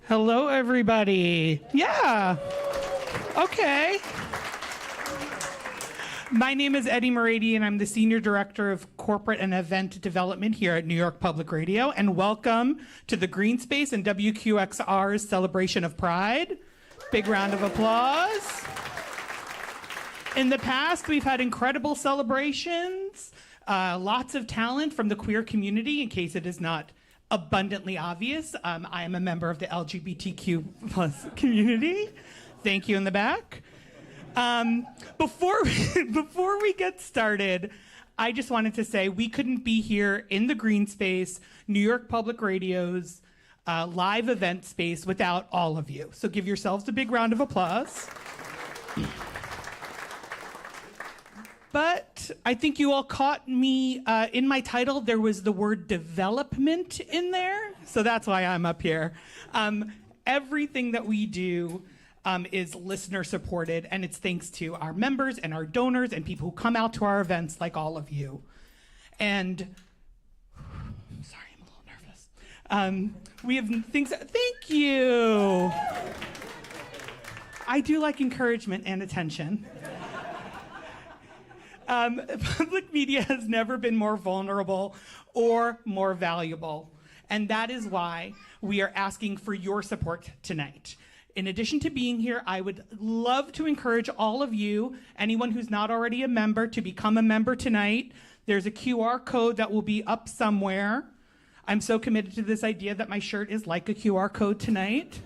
Hello, everybody. Yeah. Okay. My name is Eddie Morady, and I'm the Senior Director of Corporate and Event Development here at New York Public Radio. And welcome to the Greene Space and WQXR's celebration of Pride. Big round of applause. In the past, we've had incredible celebrations, lots of talent from the queer community, in case it is not abundantly obvious. I am a member of the LGBTQ plus community. Thank you in the back. Before we get started, I just wanted to say we couldn't be here in the Greene Space, New York Public Radio's live event space without all of you. So give yourselves a big round of applause. But I think you all caught me in my title. There was the word development in there, so that's why I'm up here. Everything that we do is listener supported, and it's thanks to our members and our donors and people who come out to our events like all of you. And I'm sorry, I'm a little nervous. We have things. Thank you. I do like encouragement and attention. Public media has never been more vulnerable or more valuable, and that is why we are asking for your support tonight. In addition to being here, I would love to encourage all of you, anyone who's not already a member, to become a member tonight. There's a QR code that will be up somewhere. I'm so committed to this idea that my shirt is like a QR code tonight.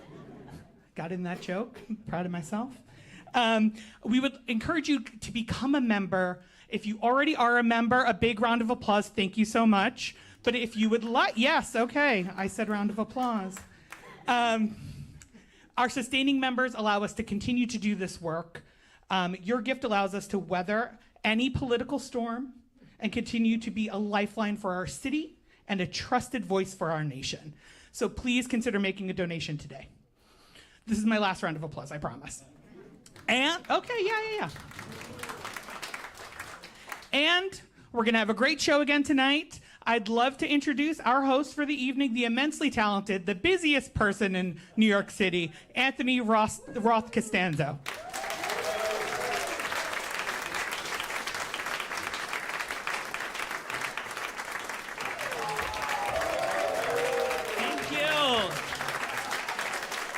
Got in that joke. I'm proud of myself. We would encourage you to become a member. If you already are a member, a big round of applause. Thank you so much. But if you would like, yes, okay, I said round of applause. Our sustaining members allow us to continue to do this work. Your gift allows us to weather any political storm and continue to be a lifeline for our city and a trusted voice for our nation. So please consider making a donation today. This is my last round of applause, I promise. And, okay, yeah. And we're gonna have a great show again tonight. I'd love to introduce our host for the evening, the immensely talented, the busiest person in New York City, Anthony Roth Costanzo.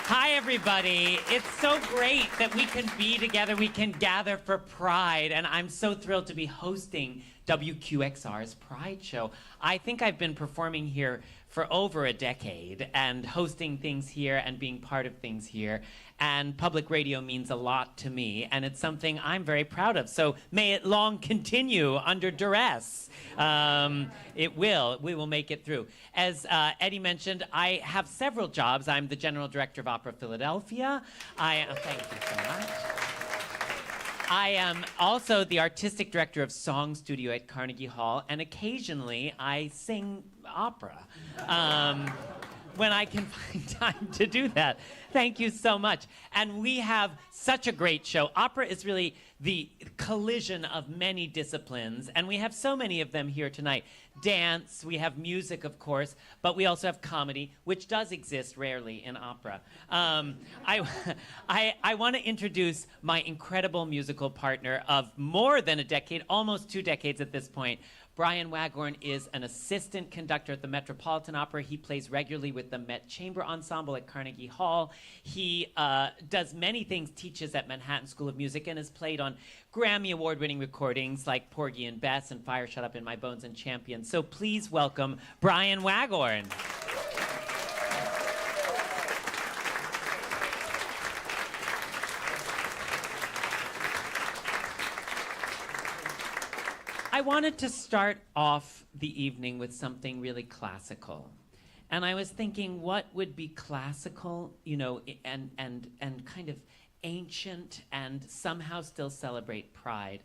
Hi, everybody. It's so great that we can be together. We can gather for Pride, and I'm so thrilled to be hosting WQXR's Pride Show. I think I've been performing here for over a decade and hosting things here and being part of things here. And public radio means a lot to me, and it's something I'm very proud of. So may it long continue under duress. It will. We will make it through. As Eddie mentioned, I have several jobs. I'm the General Director of Opera Philadelphia. Thank you so much. I am also the Artistic Director of Song Studio at Carnegie Hall, and occasionally I sing opera. When I can find time to do that. Thank you so much. And we have such a great show. Opera is really the collision of many disciplines, and we have so many of them here tonight. Dance, we have music, of course, but we also have comedy, which does exist rarely in opera. I want to introduce my incredible musical partner of more than a decade, almost 2 decades at this point. Brian Waghorn is an assistant conductor at the Metropolitan Opera. He plays regularly with the Met Chamber Ensemble at Carnegie Hall. He does many things, teaches at Manhattan School of Music, and has played on Grammy Award-winning recordings like Porgy and Bess and Fire Shut Up in My Bones and Champion. So please welcome Brian Waghorn. I wanted to start off the evening with something really classical. And I was thinking, what would be classical, you know, and kind of ancient and somehow still celebrate Pride?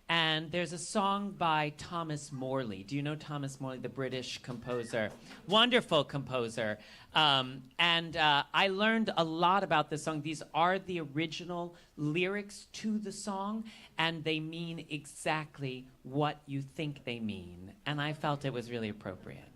And there's a song by Thomas Morley. Do you know Thomas Morley, the British composer? Wonderful composer. I learned a lot about this song. These are the original lyrics to the song, and they mean exactly what you think they mean. And I felt it was really appropriate.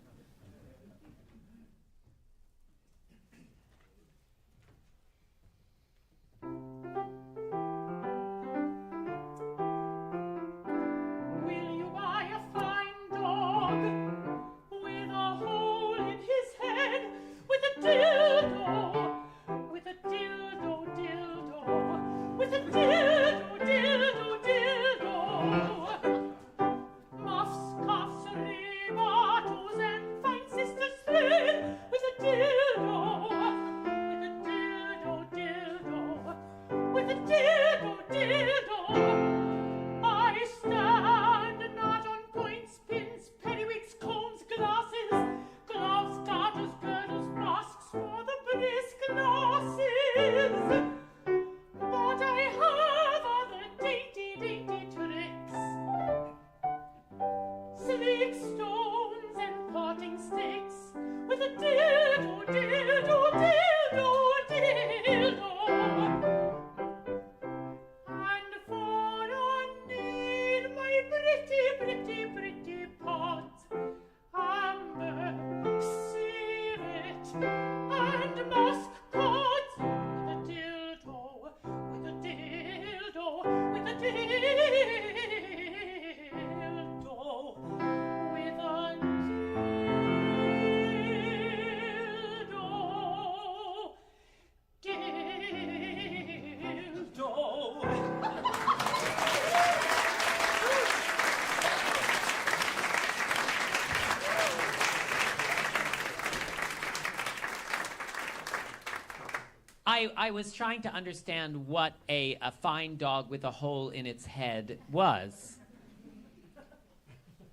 I was trying to understand what a fine dog with a hole in its head was.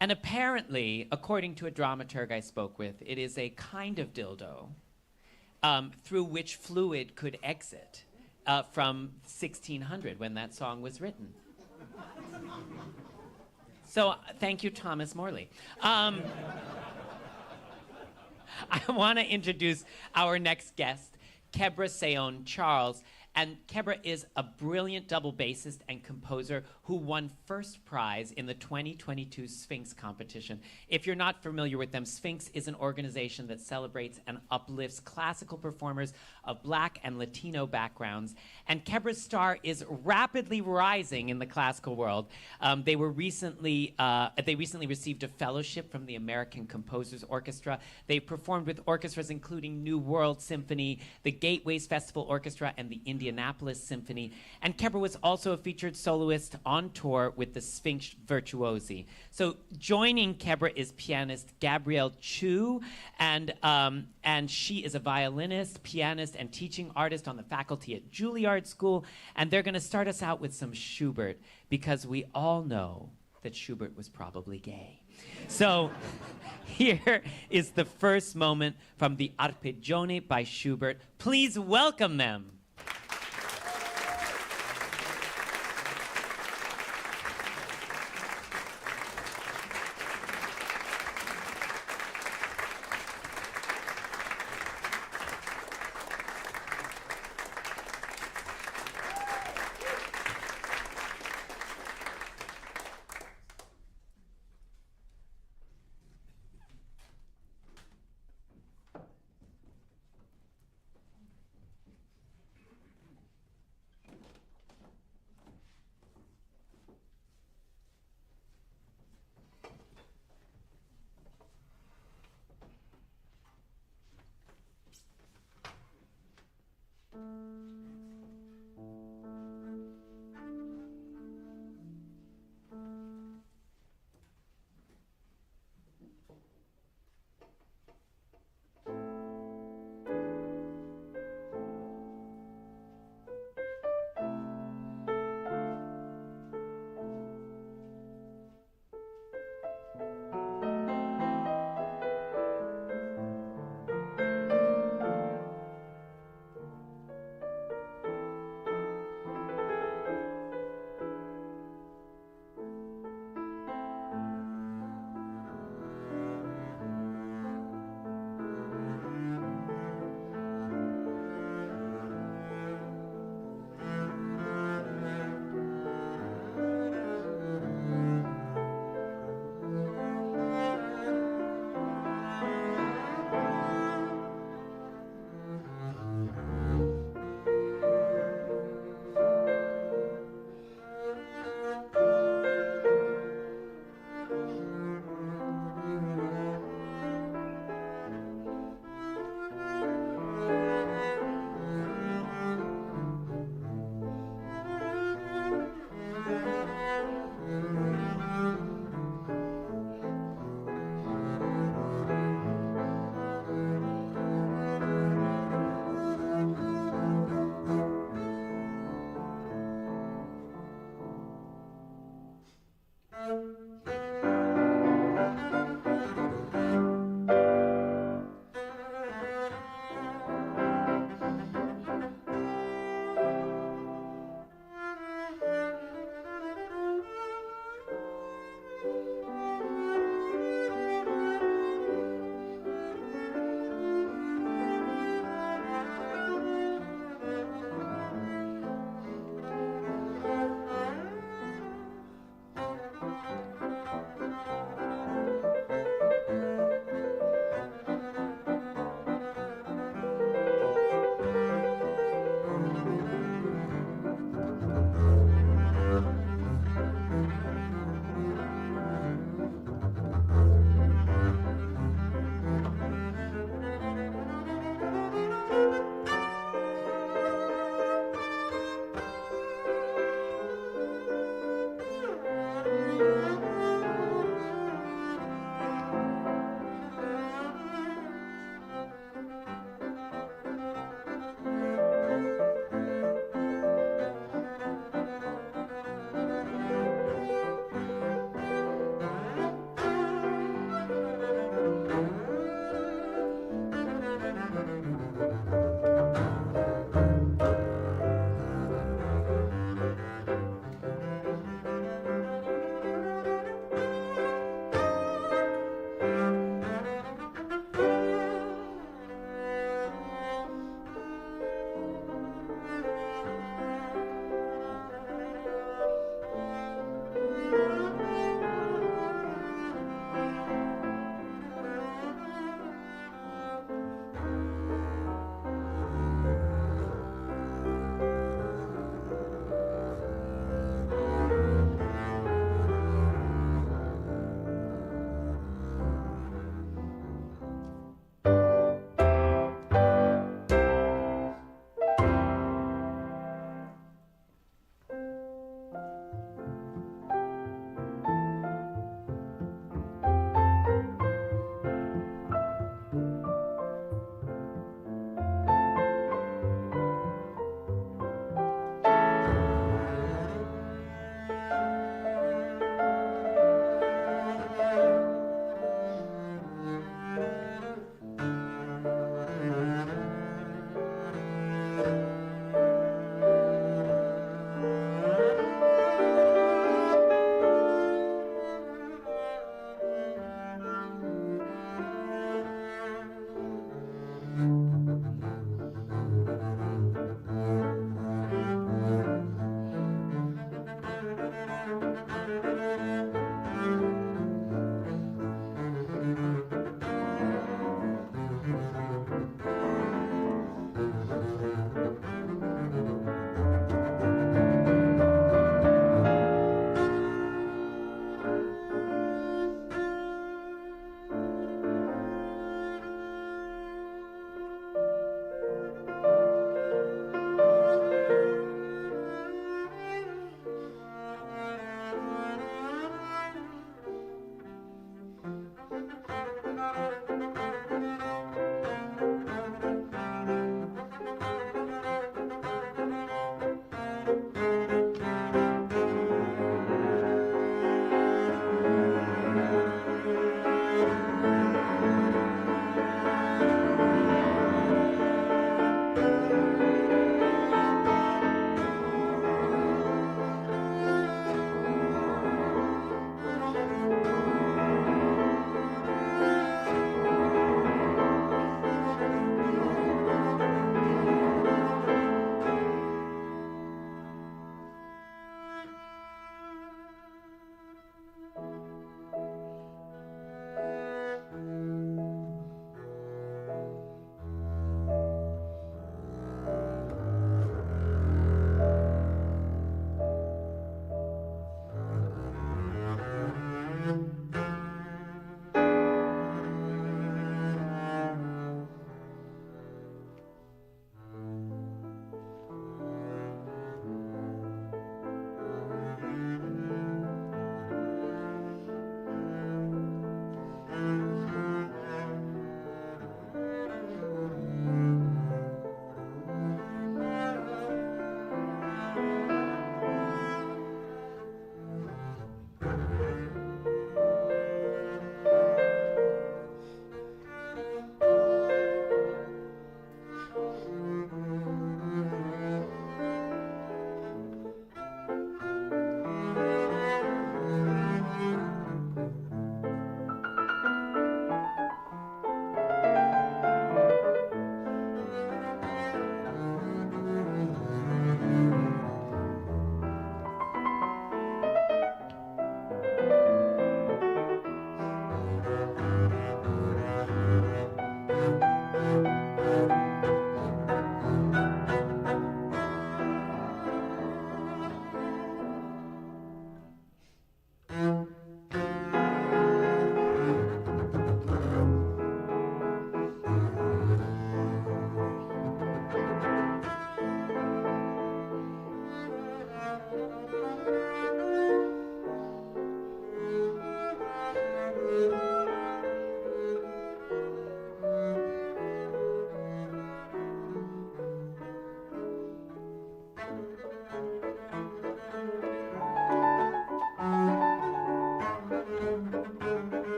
And apparently, according to a dramaturg I spoke with, it is a kind of dildo through which fluid could exit from 1600 when that song was written. So thank you, Thomas Morley. I want to introduce our next guest, Kebra-Seyoun Charles. And Kebra is a brilliant double bassist and composer who won first prize in the 2022 Sphinx competition. If you're not familiar with them, Sphinx is an organization that celebrates and uplifts classical performers of Black and Latino backgrounds. And Kebra's star is rapidly rising in the classical world. They recently received a fellowship from the American Composers Orchestra. They've performed with orchestras including New World Symphony, the Gateways Festival Orchestra, and the Indianapolis Symphony. And Kebra was also a featured soloist on tour with the Sphinx Virtuosi. So joining Kebra is pianist Gabrielle Chu, and she is a violinist, pianist, and teaching artist on the faculty at Juilliard School. And they're going to start us out with some Schubert, because we all know that Schubert was probably gay. So here is the first moment from the Arpeggione by Schubert. Please welcome them.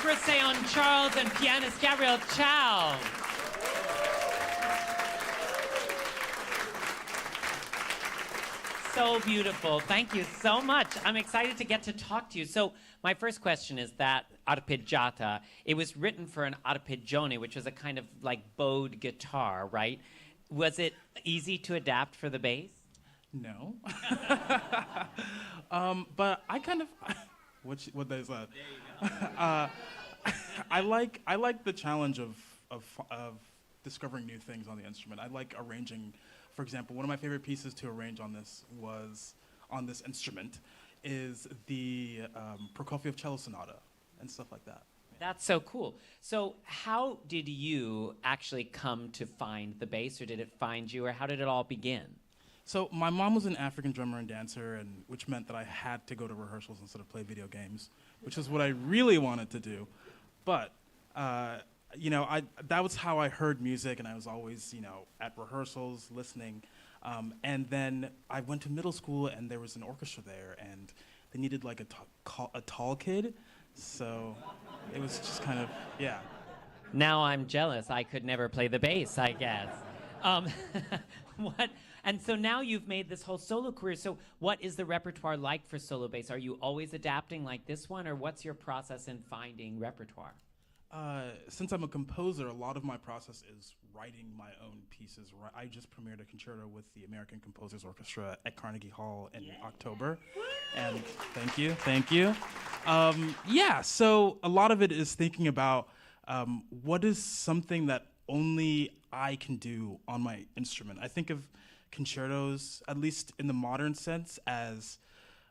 Kebra-Seyoun Charles and pianist Gabrielle Chow. So beautiful. Thank you so much. I'm excited to get to talk to you. So my first question is that arpeggiata, it was written for an arpeggione, which was a kind of like bowed guitar, right? Was it easy to adapt for the bass? No. But I kind of, what is that? There you go. I like the challenge of discovering new things on the instrument. I like arranging. For example, one of my favorite pieces to arrange on this instrument is the Prokofiev cello sonata and stuff like that. That's so cool. So how did you actually come to find the bass, or did it find you, or how did it all begin? So my mom was an African drummer and dancer, and which meant that I had to go to rehearsals instead of play video games, which is what I really wanted to do. But that was how I heard music, and I was always, at rehearsals listening. And then I went to middle school, and there was an orchestra there, and they needed like a tall kid, so it was just kind of, yeah. Now I'm jealous. I could never play the bass, I guess. What? And so now you've made this whole solo career. So what is the repertoire like for solo bass? Are you always adapting like this one, or what's your process in finding repertoire? Since I'm a composer, a lot of my process is writing my own pieces. I just premiered a concerto with the American Composers Orchestra at Carnegie Hall in October. And thank you. So a lot of it is thinking about what is something that only I can do on my instrument. I think of concertos, at least in the modern sense, as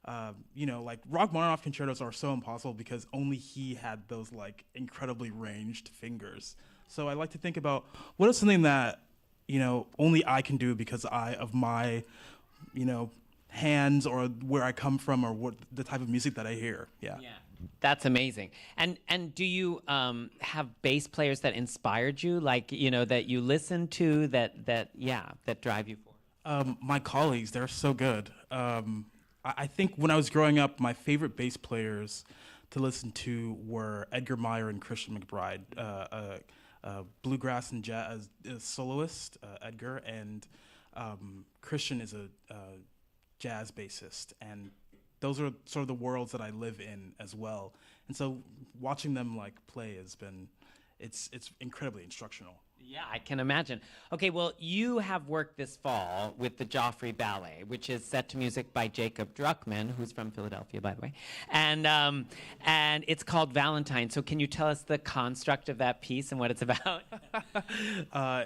like Rachmaninoff concertos are so impossible because only he had those like incredibly ranged fingers. So I like to think about what is something that, only I can do because of my, hands or where I come from or what the type of music that I hear. Yeah. That's amazing. And do you have bass players that inspired you, like, that you listen to that drive you forward? My colleagues, they're so good. I think when I was growing up, my favorite bass players to listen to were Edgar Meyer and Christian McBride, bluegrass and jazz soloist, Edgar, and Christian is a jazz bassist. And those are sort of the worlds that I live in as well. And so watching them like play it's incredibly instructional. Yeah, I can imagine. Okay, well, you have worked this fall with the Joffrey Ballet, which is set to music by Jacob Druckmann, who's from Philadelphia, by the way, and it's called Valentine. So can you tell us the construct of that piece and what it's about?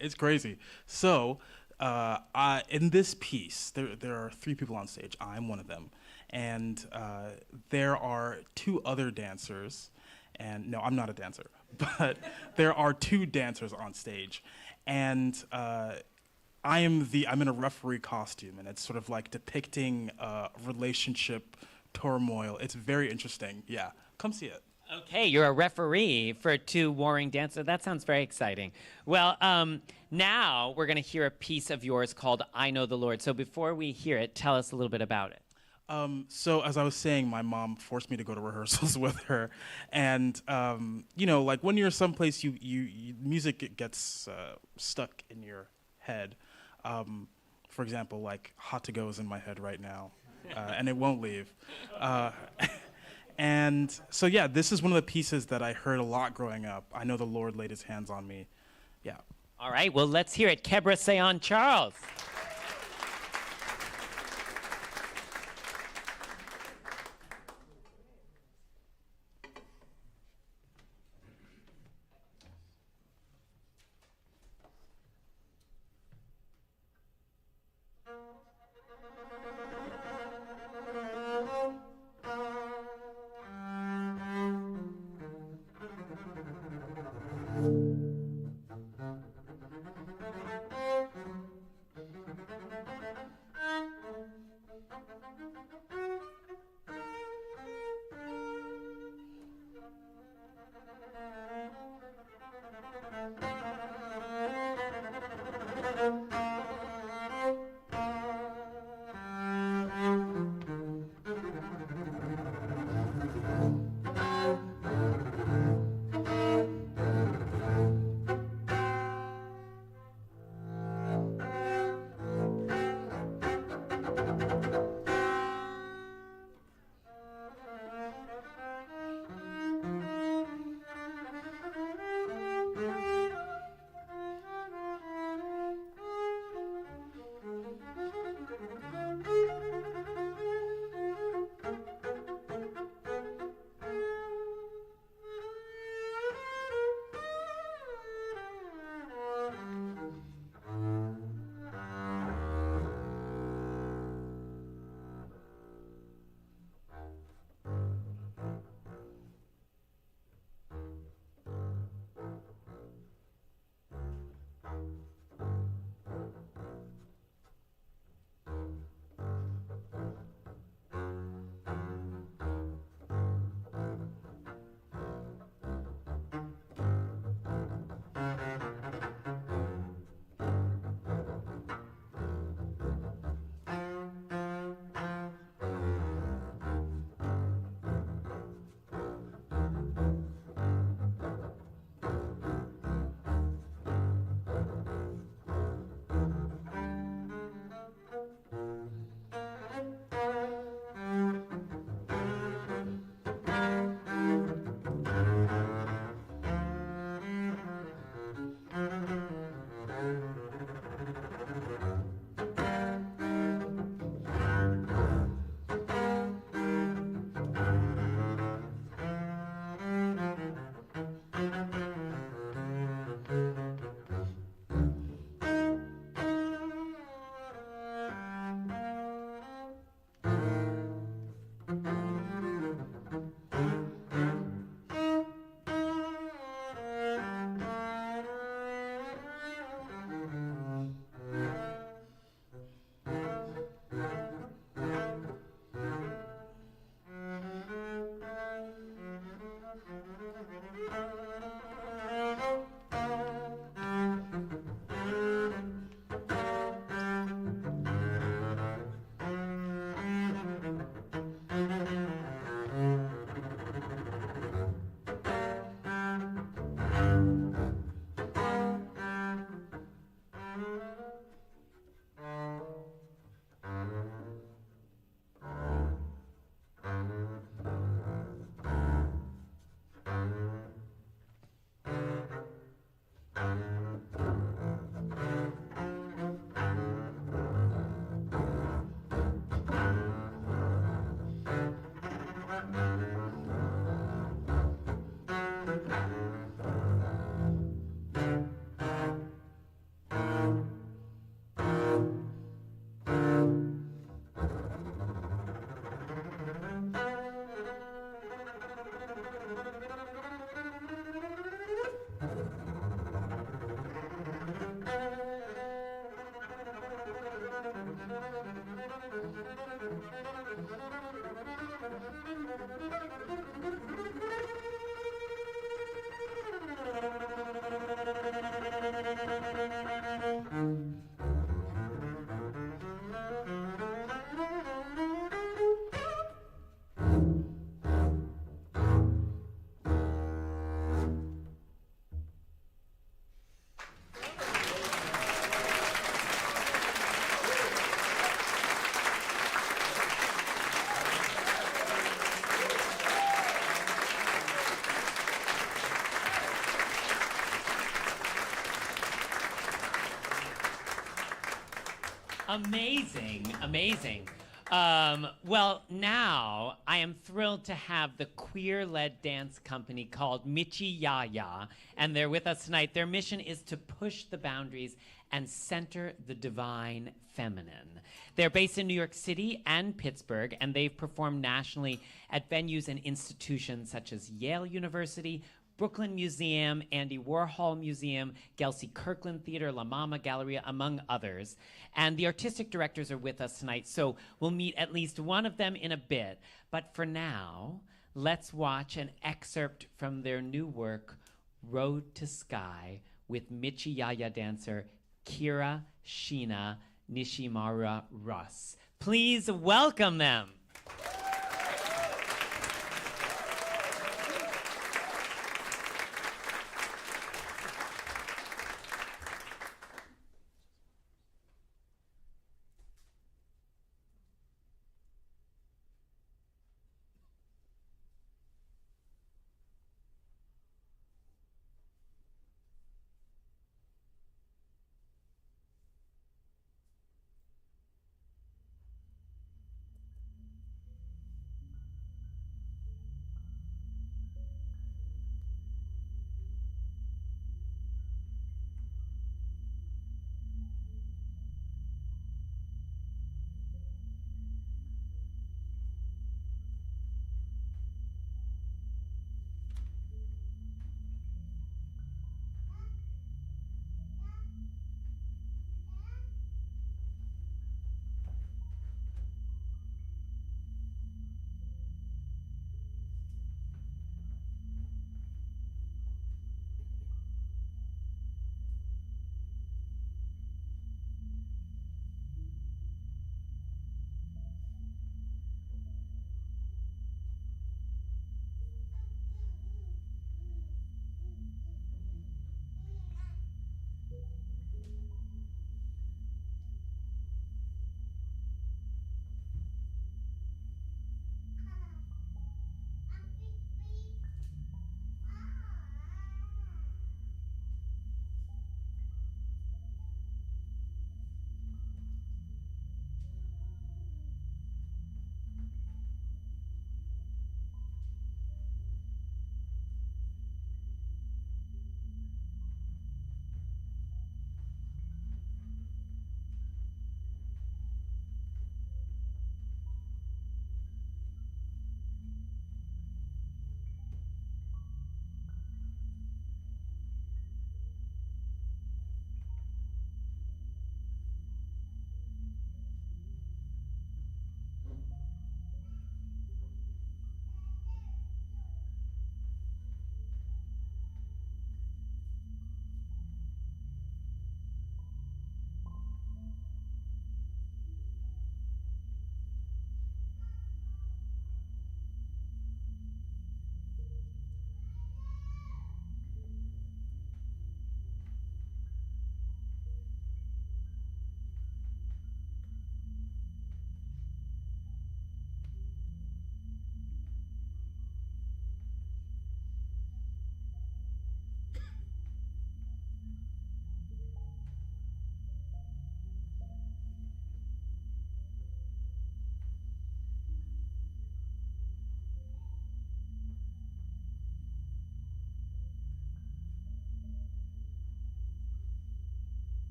It's crazy. So in this piece, there are 3 people on stage. I'm one of them. And there are 2 other dancers. And no, I'm not a dancer, but there are 2 dancers on stage, and I'm in a referee costume, and it's sort of like depicting relationship turmoil. It's very interesting. Yeah, come see it. Okay, you're a referee for 2 warring dancers. That sounds very exciting. Well, now we're going to hear a piece of yours called "I Know the Lord." So before we hear it, tell us a little bit about it. So as I was saying, my mom forced me to go to rehearsals with her, and like when you're someplace, music gets stuck in your head. For example, like "Hot to Go" is in my head right now, and it won't leave. And so yeah, this is one of the pieces that I heard a lot growing up. I know the Lord laid His hands on me. Yeah. All right. Well, let's hear it. Kebra-Seyoun Charles. Amazing, amazing. Well, now I am thrilled to have the queer-led dance company called Michiyaya, and they're with us tonight. Their mission is to push the boundaries and center the divine feminine. They're based in New York City and Pittsburgh, and they've performed nationally at venues and institutions such as Yale University, Brooklyn Museum, Andy Warhol Museum, Gelsey Kirkland Theater, La Mama Galleria, among others. And the artistic directors are with us tonight, so we'll meet at least one of them in a bit. But for now, let's watch an excerpt from their new work, Road to Sky, with Michiyaya dancer Kira Sheena Nishimura Russ. Please welcome them.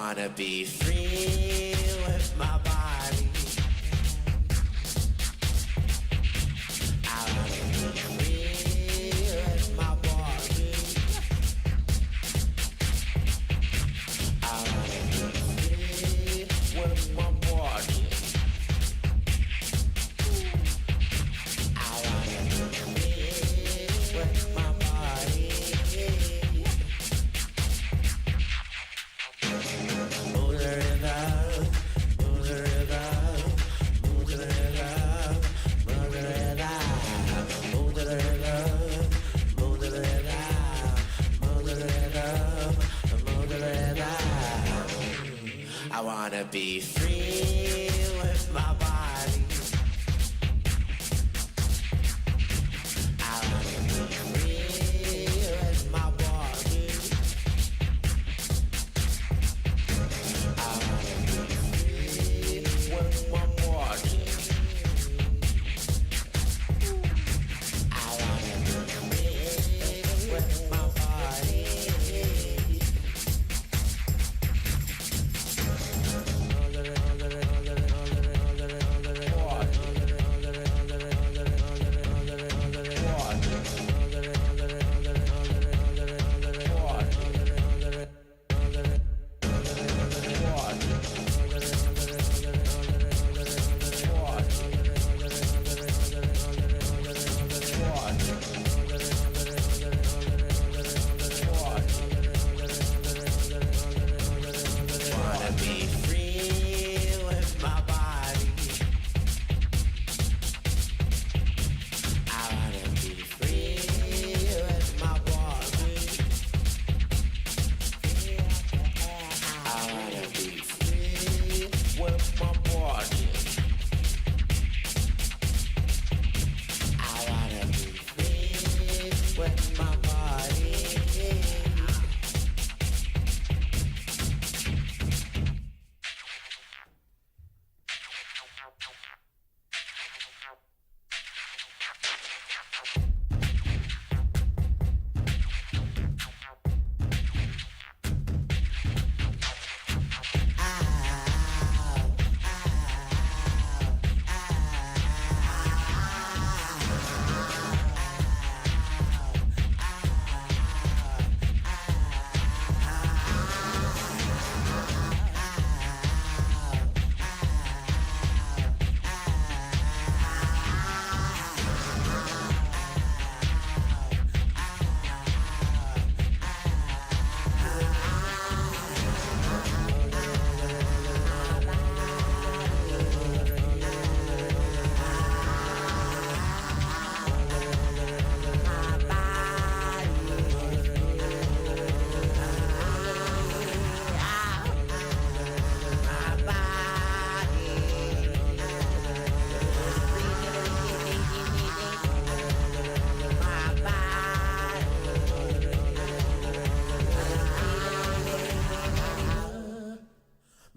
wanna be free with my body. I wanna be free with my body. I wanna be free with my body. I wanna be free with my body. Move the rhythm, move the rhythm, move the rhythm, move the rhythm, move the rhythm, move the rhythm, move the rhythm, move the rhythm. I wanna be free with my body. I wanna be free with my body. I wanna be free with my body. I wanna be free with my body. Wanna be free with my body. I wanna be free with my body. I wanna be free with my body. I wanna be free with my body.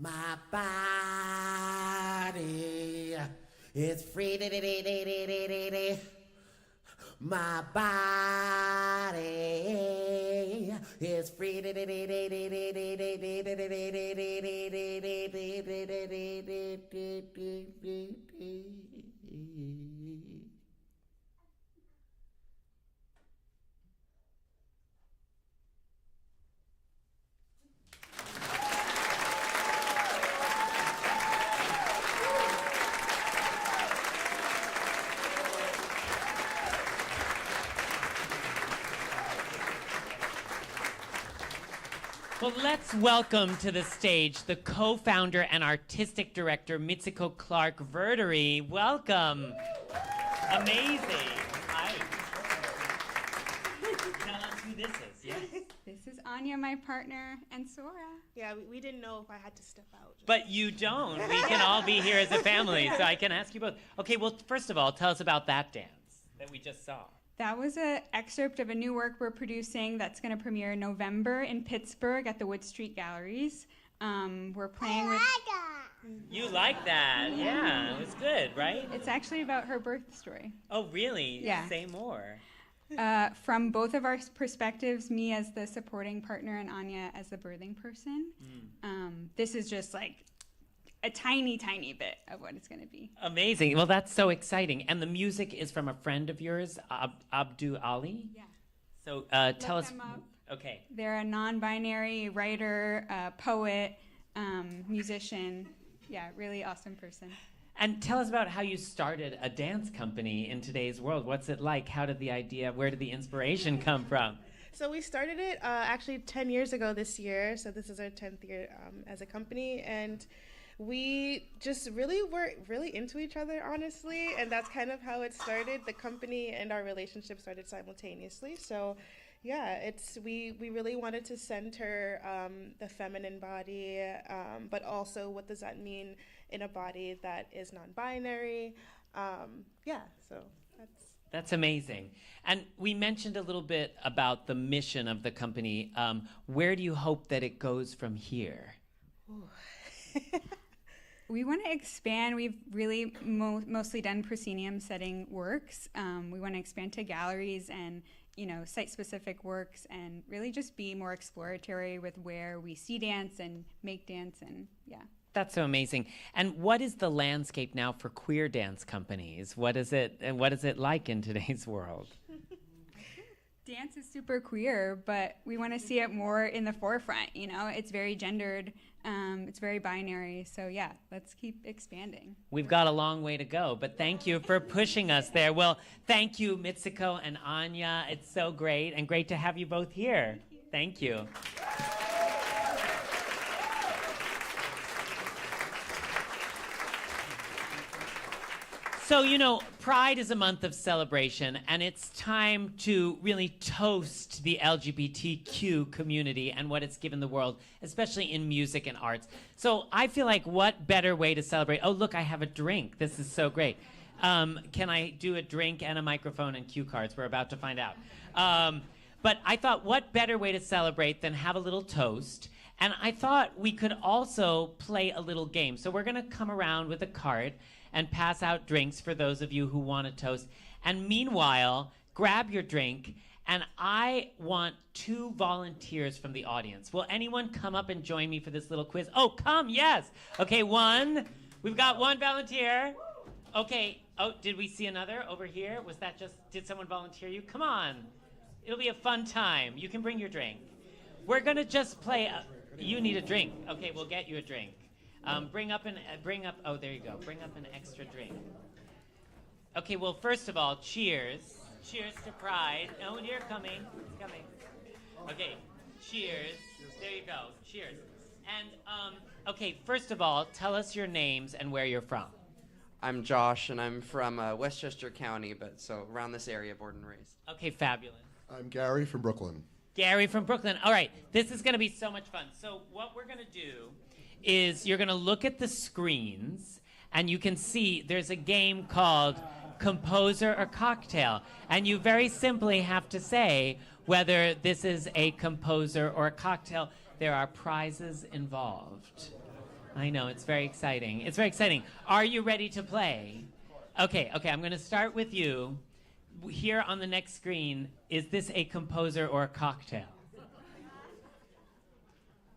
My body is free. My body is free. Well, let's welcome to the stage the co-founder and artistic director, Mitsuko Clark-Verdery. Welcome. Amazing. Hi. Tell us who this is. Yes. This is Anya, my partner, and Sora. Yeah, we didn't know if I had to step out. But you don't. We can all be here as a family, so I can ask you both. Okay, well, first of all, tell us about that dance that we just saw. That was an excerpt of a new work we're producing that's going to premiere in November in Pittsburgh at the Wood Street Galleries. We're playing with... You like that? Yeah, it was good, right? It's actually about her birth story. Oh, really? Yeah. Say more. From both of our perspectives, me as the supporting partner and Anya as the birthing person, this is just like a tiny, tiny bit of what it's going to be. Amazing. Well, that's so exciting. And the music is from a friend of yours, Abdu Ali? Yeah. So tell us. them up. Okay. They're a non-binary writer, poet, musician. Yeah, really awesome person. And tell us about how you started a dance company in today's world. What's it like? How did the idea, where did the inspiration come from? So we started it actually 10 years ago this year. So this is our 10th year as a company. And we just really were really into each other, honestly. And that's kind of how it started. The company and our relationship started simultaneously. So yeah, we really wanted to center the feminine body, but also what does that mean in a body that is non-binary. So That's amazing. And we mentioned a little bit about the mission of the company. Where do you hope that it goes from here? We want to expand. We've really mostly done proscenium setting works. We want to expand to galleries and site-specific works, and really just be more exploratory with where we see dance and make dance, and yeah. That's so amazing. And what is the landscape now for queer dance companies? What is it like in today's world? Dance is super queer, but we want to see it more in the forefront. It's very gendered, it's very binary. So yeah, let's keep expanding. We've got a long way to go, but thank you for pushing us there. Well, thank you, Mitsuko and Anya. It's so great, and great to have you both here. Thank you. So, Pride is a month of celebration, and it's time to really toast the LGBTQ community and what it's given the world, especially in music and arts. So I feel like what better way to celebrate? Oh, look, I have a drink. This is so great. Can I do a drink and a microphone and cue cards? We're about to find out. But I thought, what better way to celebrate than have a little toast? And I thought we could also play a little game. So we're going to come around with a cart and pass out drinks for those of you who want to toast. And meanwhile, grab your drink, and I want 2 volunteers from the audience. Will anyone come up and join me for this little quiz? Oh, come, yes. Okay, 1. We've got 1 volunteer. Okay, oh, did we see another over here? Was that did someone volunteer you? Come on. It'll be a fun time. You can bring your drink. We're gonna just play, you need a drink. Okay, we'll get you a drink. Bring up, oh, there you go. Bring up an extra drink. Okay, well, first of all, cheers. Cheers to Pride. Oh, you're coming. It's coming. Okay, cheers. There you go. Cheers. And, okay, first of all, tell us your names and where you're from. I'm Josh, and I'm from Westchester County, so around this area, born and raised. Okay, fabulous. I'm Gary from Brooklyn. Gary from Brooklyn. All right, this is going to be so much fun. So what we're going to do is you're going to look at the screens, and you can see there's a game called Composer or Cocktail. And you very simply have to say whether this is a composer or a cocktail. There are prizes involved. I know, it's very exciting. It's very exciting. Are you ready to play? Okay, I'm going to start with you. Here on the next screen, is this a composer or a cocktail?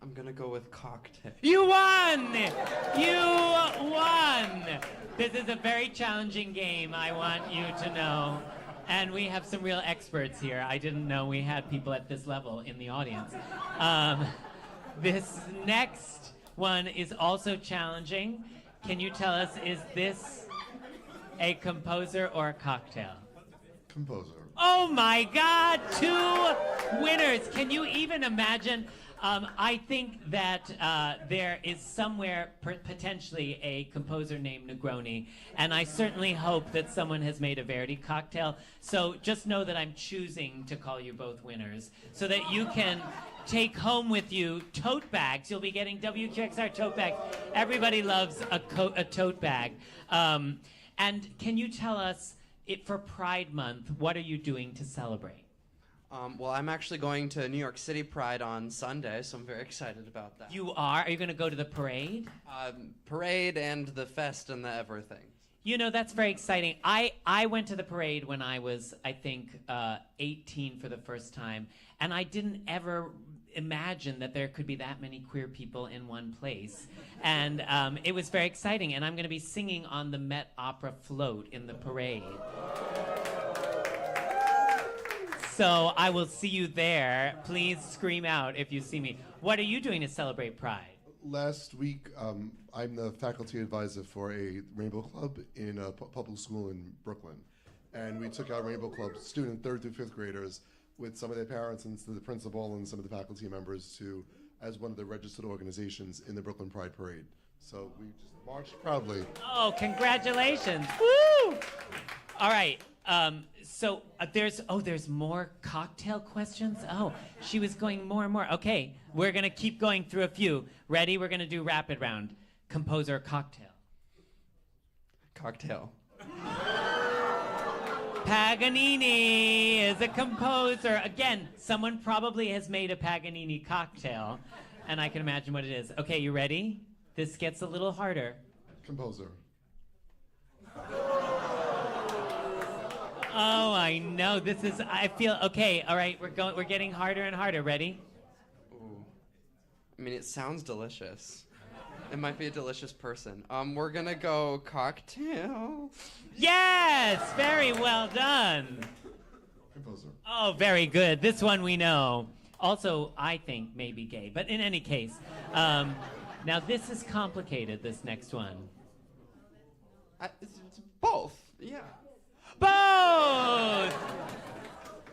I'm gonna go with cocktail. You won! You won! This is a very challenging game, I want you to know. And we have some real experts here. I didn't know we had people at this level in the audience. This next one is also challenging. Can you tell us, is this a composer or a cocktail? Composer. Oh my God, 2 winners. Can you even imagine? I think that there is somewhere potentially a composer named Negroni, and I certainly hope that someone has made a Verity cocktail. So just know that I'm choosing to call you both winners so that you can take home with you tote bags. You'll be getting WQXR tote bags. Everybody loves a tote bag. And can you tell us, for Pride Month, what are you doing to celebrate? Well, I'm actually going to New York City Pride on Sunday, so I'm very excited about that. You are? Are you going to go to the parade? Parade and the fest and the everything. You know, that's very exciting. I went to the parade when I was, I think, 18 for the first time, and I didn't ever imagine that there could be that many queer people in one place. And it was very exciting, and I'm going to be singing on the Met Opera float in the parade. So I will see you there. Please scream out if you see me. What are you doing to celebrate Pride? Last week, I'm the faculty advisor for a Rainbow Club in a public school in Brooklyn. And we took our Rainbow Club student 3rd through 5th graders with some of their parents and the principal and some of the faculty members as one of the registered organizations in the Brooklyn Pride Parade. So we just marched proudly. Oh, congratulations. Woo! All right. So there's more cocktail questions? Oh, she was going more and more. Okay, we're going to keep going through a few. Ready? We're going to do rapid round. Composer, cocktail. Cocktail. Paganini is a composer. Again, someone probably has made a Paganini cocktail, and I can imagine what it is. Okay, you ready? This gets a little harder. Composer. Oh, I know. I feel, okay, all right, we're getting harder and harder. Ready? Ooh. I mean, it sounds delicious. It might be a delicious person. We're gonna go cocktail. Yes, very well done. Composer. Oh, very good. This one we know. Also, I think maybe gay, but in any case. Now, this is complicated, this next one. It's both, yeah. Both!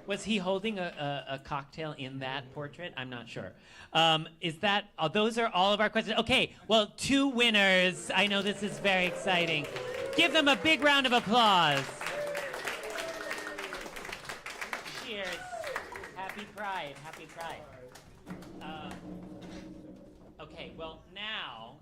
Was he holding a cocktail in that portrait? I'm not sure. Those are all of our questions. Okay, well, 2 winners. I know this is very exciting. Give them a big round of applause. Cheers. Happy Pride, happy Pride. Okay, well, now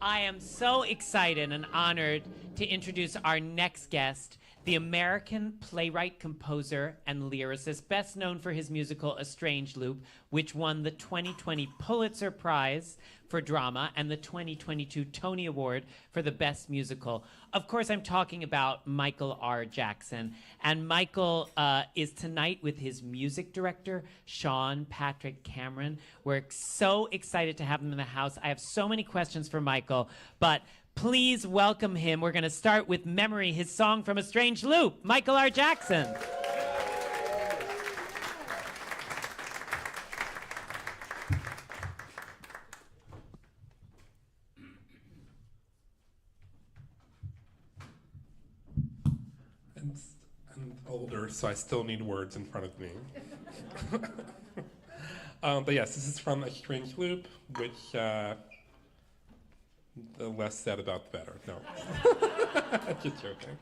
I am so excited and honored to introduce our next guest, the American playwright, composer, and lyricist, best known for his musical A Strange Loop, which won the 2020 Pulitzer Prize for Drama and the 2022 Tony Award for the Best Musical. Of course, I'm talking about Michael R. Jackson. And Michael is tonight with his music director, Sean Patrick Cameron. We're so excited to have him in the house. I have so many questions for Michael, but please welcome him. We're going to start with Memory, his song from A Strange Loop. Michael R. Jackson. I'm older, so I still need words in front of me. But yes, this is from A Strange Loop, which the less said about the better. No. Just joking.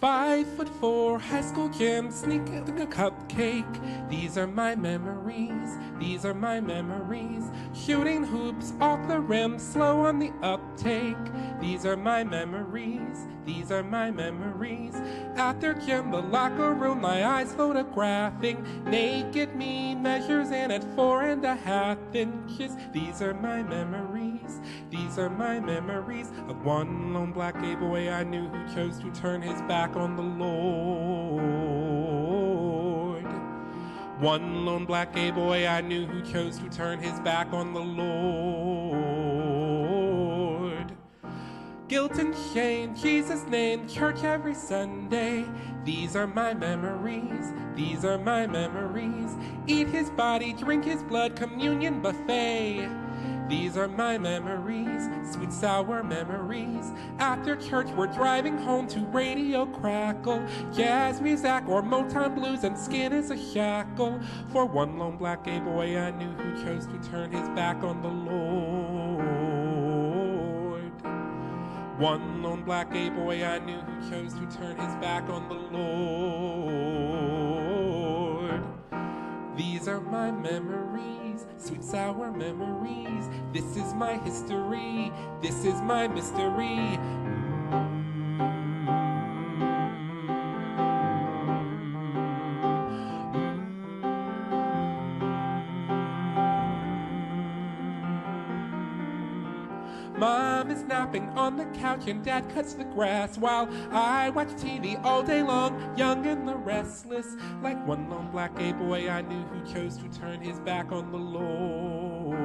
"5'4", high school gym, sneaking a cupcake. These are my memories, these are my memories. Shooting hoops off the rim, slow on the uptake. These are my memories, these are my memories. At their gym, the locker room, my eyes photographing. Naked me, measures in at 4.5 inches. These are my memories, these are my memories. Of one lone black gay boy I knew who chose to turn his back on the Lord. One lone black gay boy I knew who chose to turn his back on the Lord. Guilt and shame, Jesus' name, church every Sunday. These are my memories, these are my memories. Eat his body, drink his blood, communion buffet. These are my memories, sweet sour memories. After church we're driving home to Radio Crackle, jazz music or Motown blues, and skin is a shackle. For one lone black gay boy I knew who chose to turn his back on the Lord. One lone black gay boy I knew who chose to turn his back on the Lord. These are my memories, sweet sour memories. This is my history, this is my mystery. Mom is napping on the couch and Dad cuts the grass while I watch TV all day long, young and the restless. Like one lone black gay boy I knew who chose to turn his back on the Lord.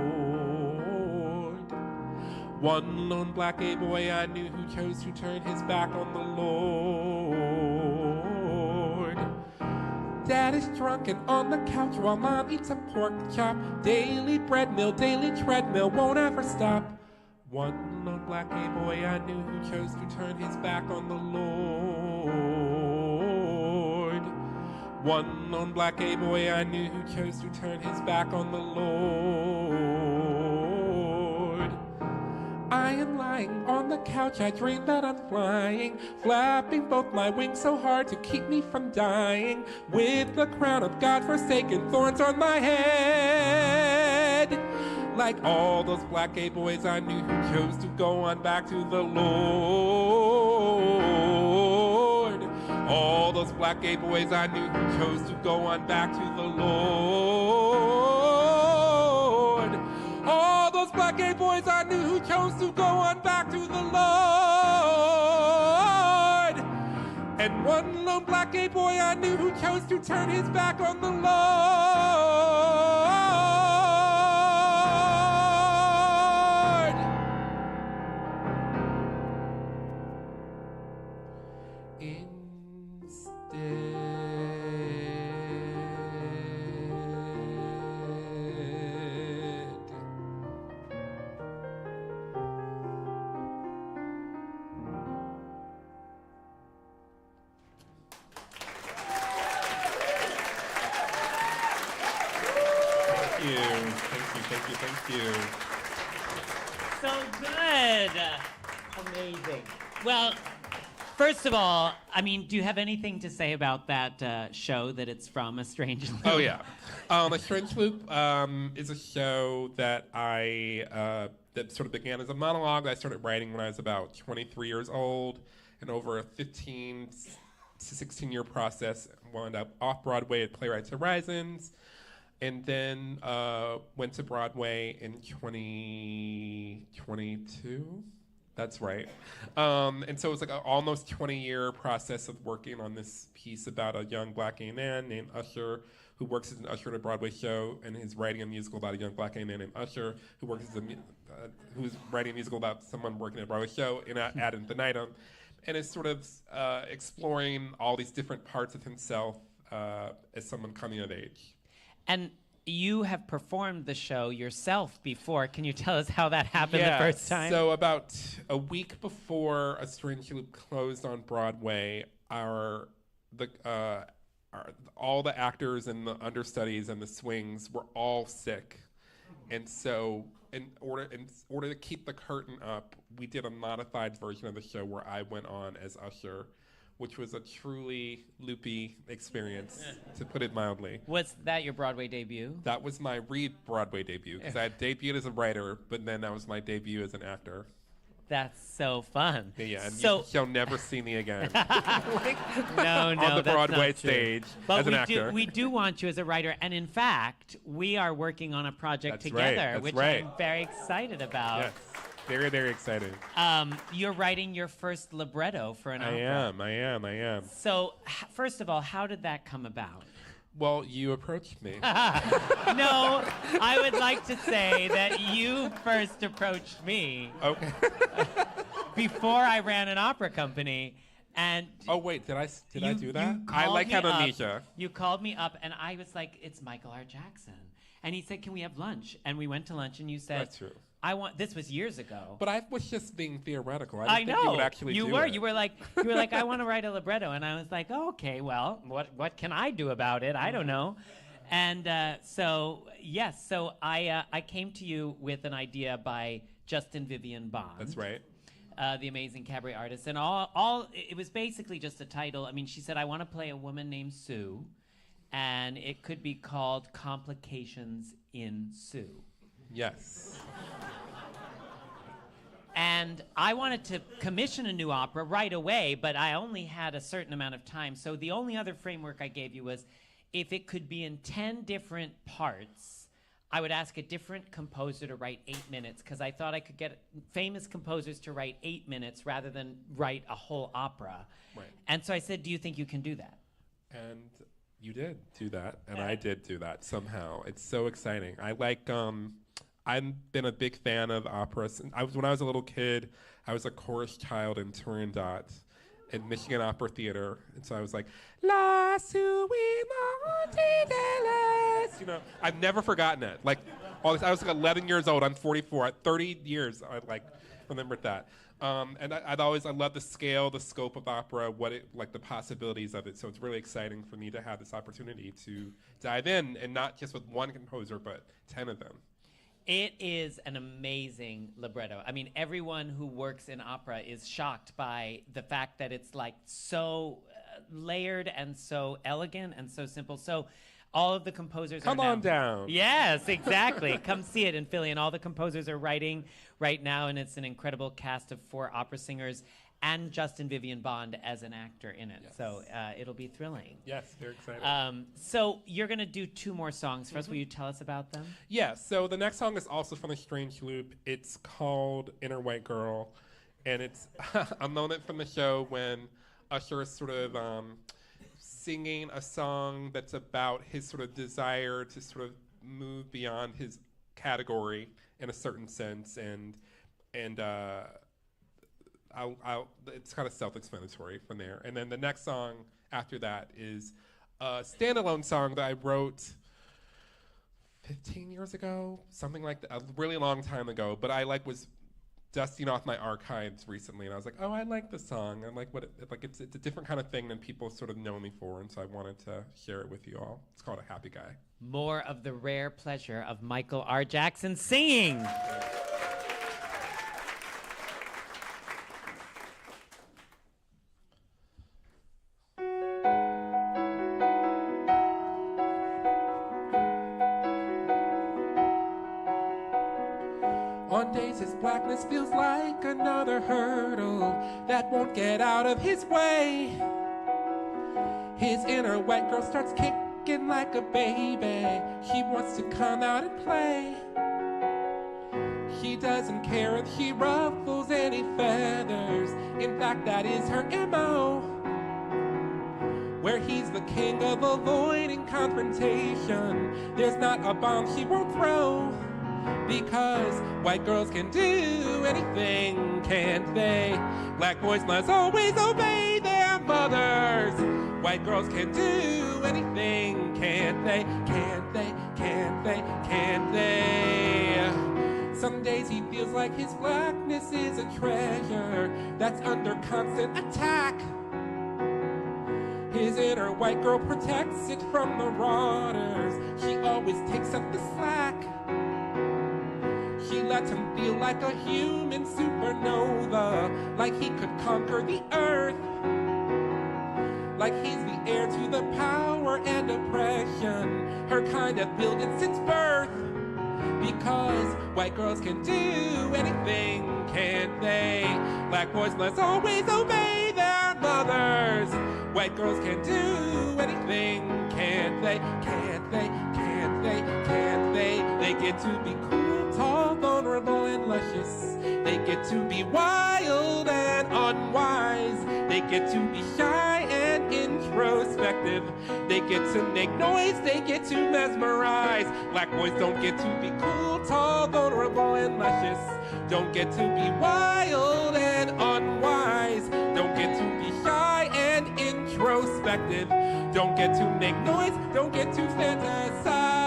One lone black gay boy I knew who chose to turn his back on the Lord. Dad is drunk and on the couch while Mom eats a pork chop. Daily bread mill, daily treadmill, won't ever stop. One lone black gay boy I knew who chose to turn his back on the Lord. One lone black gay boy I knew who chose to turn his back on the Lord. I am lying on the couch, I dream that I'm flying, flapping both my wings so hard to keep me from dying, with the crown of God-forsaken thorns on my head. Like all those black gay boys I knew who chose to go on back to the Lord. All those black gay boys I knew who chose to go on back to the Lord. All those black gay boys I knew who chose to go on back to the Lord. And one lone black gay boy I knew who chose to turn his back on the Lord. Thank you. So good. Amazing. Well, first of all, I mean, do you have anything to say about that show that it's from, A Strange Loop? Oh, yeah. A Strange Loop is a show that that sort of began as a monologue that I started writing when I was about 23 years old, and over a 15 to 16-year process, wound up off-Broadway at Playwrights Horizons, and then went to Broadway in 2022. That's right. And so it was like an almost 20-year process of working on this piece about a young black gay man named Usher, who works as an usher at a Broadway show, and is writing a musical about a young black gay man named Usher, who works as who's writing a musical about someone working at a Broadway show in ad infinitum, and is sort of exploring all these different parts of himself as someone coming of age. And you have performed the show yourself before. Can you tell us how that happened the first time? So about a week before A Strange Loop closed on Broadway, all the actors and the understudies and the swings were all sick. And so in order to keep the curtain up, we did a modified version of the show where I went on as Usher, which was a truly loopy experience, to put it mildly. Was that your Broadway debut? That was my Broadway debut, because I had debuted as a writer, but then that was my debut as an actor. That's so fun. Yeah, and so you'll never see me again. no, on the that's Broadway not true. stage But as an actor. we do want you as a writer, and in fact, we are working on a project That's together, right, that's which right. I'm very excited about. Yes, very, very excited. You're writing your first libretto for an opera. I am. So, first of all, how did that come about? Well, you approached me. No, I would like to say that you first approached me Okay. before I ran an opera company. And Oh, wait, did I do that? You I called like me up. amnesia. You called me up, and I was like, "It's Michael R. Jackson," and he said, "Can we have lunch?" And we went to lunch, and you said, That's true. This was years ago. But I was just being theoretical. I I didn't know think you would actually do it. You were like, I want to write a libretto, and I was like, oh, okay, well, what can I do about it? I don't know. And so I came to you with an idea by Justin Vivian Bond. That's right. The amazing cabaret artist, and it was basically just a title. I mean, she said, I want to play a woman named Sue, and it could be called Complications in Sue. Yes. And I wanted to commission a new opera right away, but I only had a certain amount of time. So the only other framework I gave you was if it could be in 10 different parts, I would ask a different composer to write 8 minutes because I thought I could get famous composers to write 8 minutes rather than write a whole opera. Right. And so I said, do you think you can do that? And you did do that, and I did do that somehow. It's so exciting. I like, I've been a big fan of opera. When I was a little kid, I was a chorus child in Turandot in Michigan Opera Theater. And so I was like, La sui monte deles. You know, I've never forgotten it. Like, all this, I was like 11 years old. I'm 44. At 30 years, I like remembered that. And I love the scale, the scope of opera, the possibilities of it. So it's really exciting for me to have this opportunity to dive in, and not just with one composer, but 10 of them. It is an amazing libretto. I mean, everyone who works in opera is shocked by the fact that it's like so layered and so elegant and so simple. So all of the composers Come are now, on down. Yes, exactly. Come see it in Philly. And all the composers are writing right now, and it's an incredible cast of 4 opera singers and Justin Vivian Bond as an actor in it. Yes. So it'll be thrilling. Yes, very excited. So you're going to do 2 more songs for us. Will you tell us about them? Yeah, so the next song is also from a Strange Loop. It's called Inner White Girl, and it's a moment from the show when Usher is sort of singing a song that's about his sort of desire to sort of move beyond his category in a certain sense, and it's kind of self-explanatory from there. And then the next song after that is a standalone song that I wrote 15 years ago, something like that, a really long time ago. But I was dusting off my archives recently, and I was like, oh, I like this song. I'm like, it's a different kind of thing than people sort of know me for, and so I wanted to share it with you all. It's called A Happy Guy. More of the rare pleasure of Michael R. Jackson singing. On days his blackness feels like another hurdle that won't get out of his way. His inner white girl starts kicking like a baby. He wants to come out and play. He doesn't care if he ruffles any feathers. In fact, that is her MO. Where he's the king of avoiding confrontation, there's not a bomb he won't throw. Because white girls can do anything, can't they? Black boys must always obey their mothers. White girls can do anything, can't they? Can't they? Can't they? Can't they? Some days he feels like his blackness is a treasure that's under constant attack. His inner white girl protects it from the marauders. She always takes up the slack. She lets him feel like a human supernova, like he could conquer the earth, like he's the heir to the power and oppression her kind have wielded since birth. Because white girls can do anything, can't they? Black boys must always obey their mothers. White girls can do anything, can't they? Can't they? Can't they? Can't they? They get to be cool, tall, vulnerable, and luscious. They get to be wild and unwise. They get to be shy and introspective. They get to make noise, they get to mesmerize. Black boys don't get to be cool, tall, vulnerable, and luscious. Don't get to be wild and unwise. Don't get to be shy and introspective. Don't get to make noise, don't get to fantasize.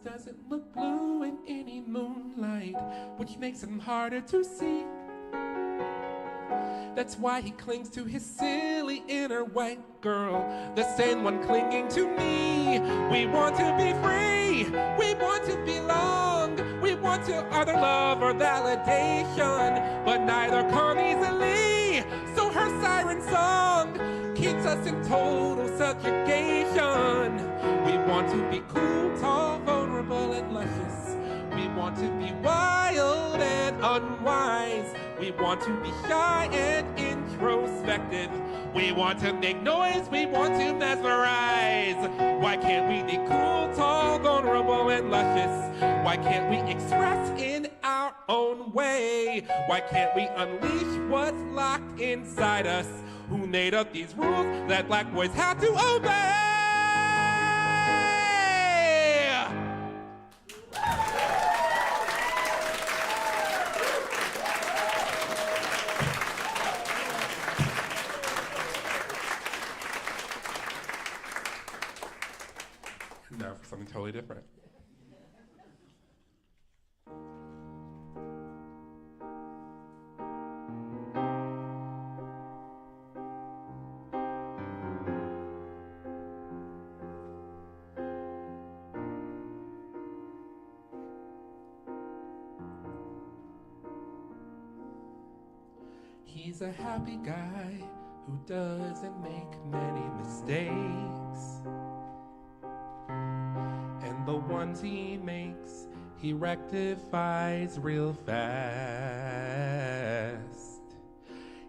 Doesn't look blue in any moonlight, which makes him harder to see. That's why he clings to his silly inner white girl, the same one clinging to me. We want to be free, we want to belong, we want to other love or validation, but neither come easily. So her siren song keeps us in total subjugation. We want to be cool, tall, vulnerable, and luscious. We want to be wild and unwise. We want to be shy and introspective. We want to make noise, we want to mesmerize. Why can't we be cool, tall, vulnerable, and luscious? Why can't we express in our own way? Why can't we unleash what's locked inside us? Who made up these rules that black boys have to obey? Now for something totally different. He's a happy guy who doesn't make many mistakes. And the ones he makes, he rectifies real fast.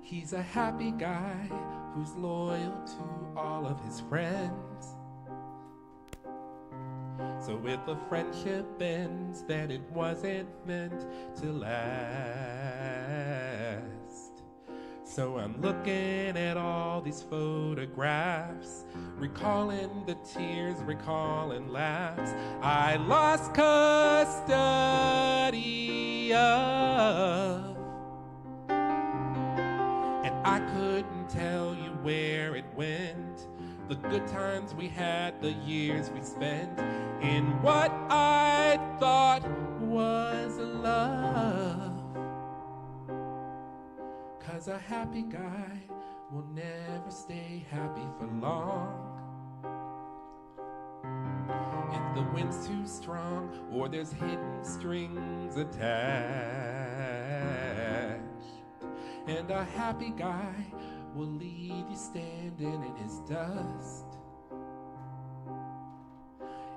He's a happy guy who's loyal to all of his friends. So if the friendship ends, then it wasn't meant to last. So I'm looking at all these photographs, recalling the tears, recalling laughs I lost custody of. And I couldn't tell you where it went, the good times we had, the years we spent in what I thought was love. 'Cause a happy guy will never stay happy for long. If the wind's too strong or there's hidden strings attached. And a happy guy will leave you standing in his dust.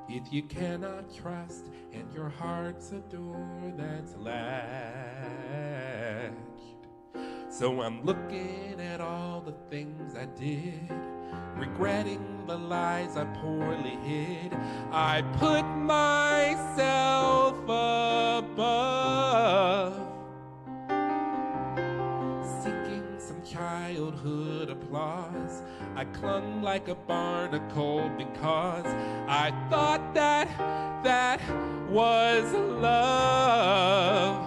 If you cannot trust and your heart's a door that's latched. So I'm looking at all the things I did, regretting the lies I poorly hid. I put myself above, seeking some childhood applause. I clung like a barnacle because I thought that was love.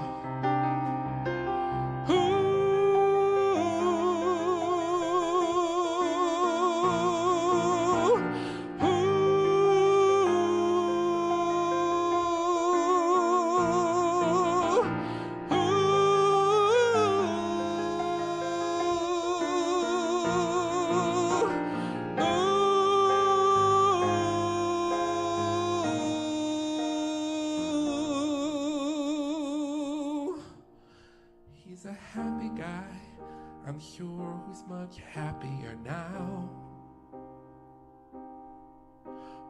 I'm sure who's much happier now.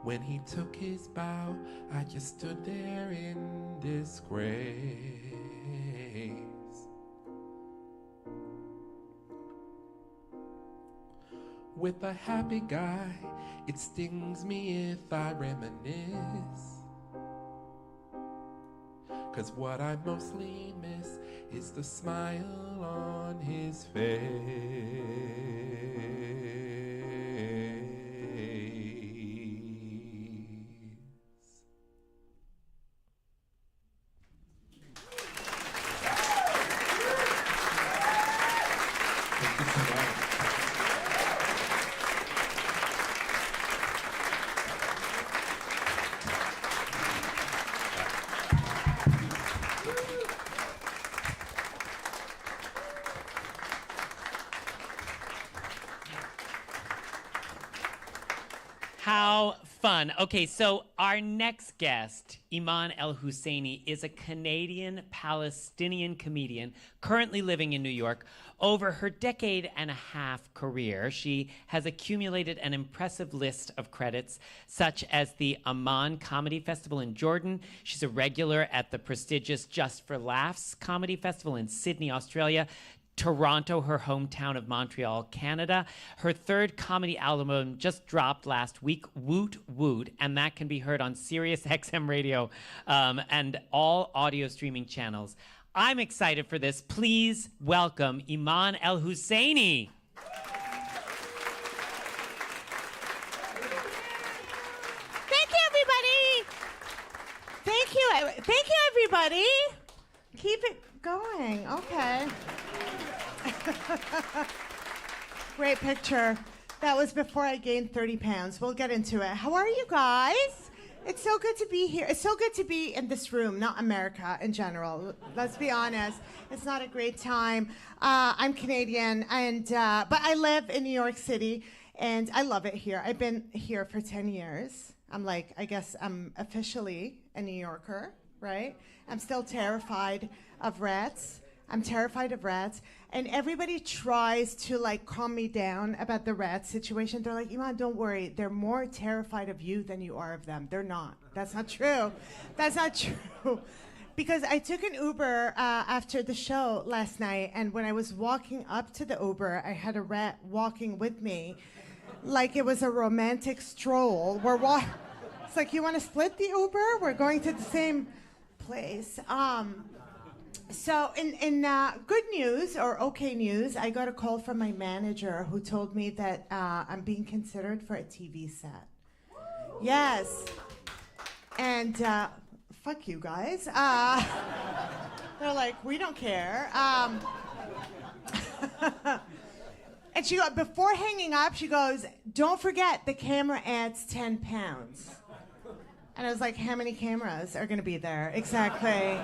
When he took his bow, I just stood there in disgrace. With a happy guy, it stings me if I reminisce. 'Cause what I mostly miss is the smile on his face. Thank you so much. How fun. Okay, so our next guest, Eman El-Husseini, is a Canadian-Palestinian comedian currently living in New York. Over her decade-and-a-half career, she has accumulated an impressive list of credits, such as the Amman Comedy Festival in Jordan. She's a regular at the prestigious Just for Laughs Comedy Festival in Sydney, Australia. Toronto, her hometown of Montreal, Canada. Her third comedy album just dropped last week, Woot Woot, and that can be heard on Sirius XM Radio and all audio streaming channels. I'm excited for this. Please welcome Eman El-Husseini. Thank you, everybody. Thank you. Thank you, everybody. Keep it going. Okay. Great picture. That was before I gained 30 pounds. We'll get into it. How are you guys? It's so good to be here. It's so good to be in this room, not America in general. Let's be honest. It's not a great time. I'm Canadian, and but I live in New York City, and I love it here. I've been here for 10 years. I guess I'm officially a New Yorker, right? I'm still terrified of rats. I'm terrified of rats. And everybody tries to calm me down about the rat situation. They're like, Eman, don't worry. They're more terrified of you than you are of them. They're not. That's not true. That's not true. Because I took an Uber after the show last night, and when I was walking up to the Uber, I had a rat walking with me like it was a romantic stroll. It's like, you want to split the Uber? We're going to the same place. So in good news, or okay news, I got a call from my manager who told me that I'm being considered for a TV set. Yes. And fuck you guys. They're like, we don't care. And she got, before hanging up, she goes, don't forget the camera adds 10 pounds. And I was like, how many cameras are going to be there? Exactly.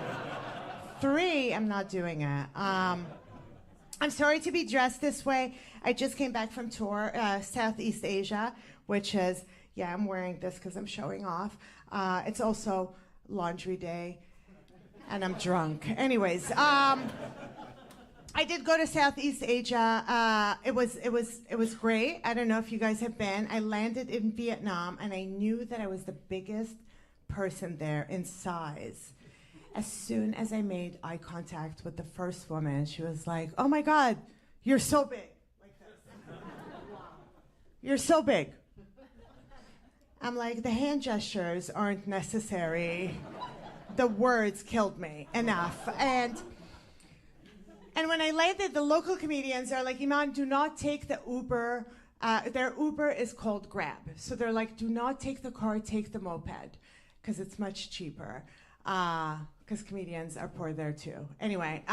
3, I'm not doing it. I'm sorry to be dressed this way. I just came back from tour, Southeast Asia, which is, I'm wearing this because I'm showing off. It's also laundry day, and I'm drunk. Anyways, I did go to Southeast Asia. It was great. I don't know if you guys have been. I landed in Vietnam, and I knew that I was the biggest person there in size. As soon as I made eye contact with the first woman, she was like, oh my God, you're so big. Like this. You're so big. I'm like, the hand gestures aren't necessary. The words killed me enough. And when I landed, the local comedians are like, Eman, do not take the Uber. Their Uber is called Grab. So they're like, do not take the car, take the moped, because it's much cheaper. Because comedians are poor there too. Anyway,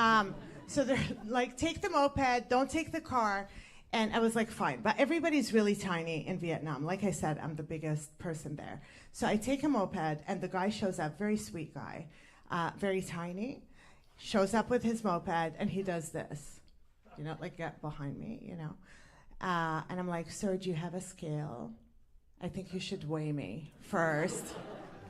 so they're like, take the moped, don't take the car. And I was like, fine. But everybody's really tiny in Vietnam. Like I said, I'm the biggest person there. So I take a moped, and the guy shows up, very sweet guy, very tiny, shows up with his moped, and he does this, get behind me, And I'm like, sir, do you have a scale? I think you should weigh me first,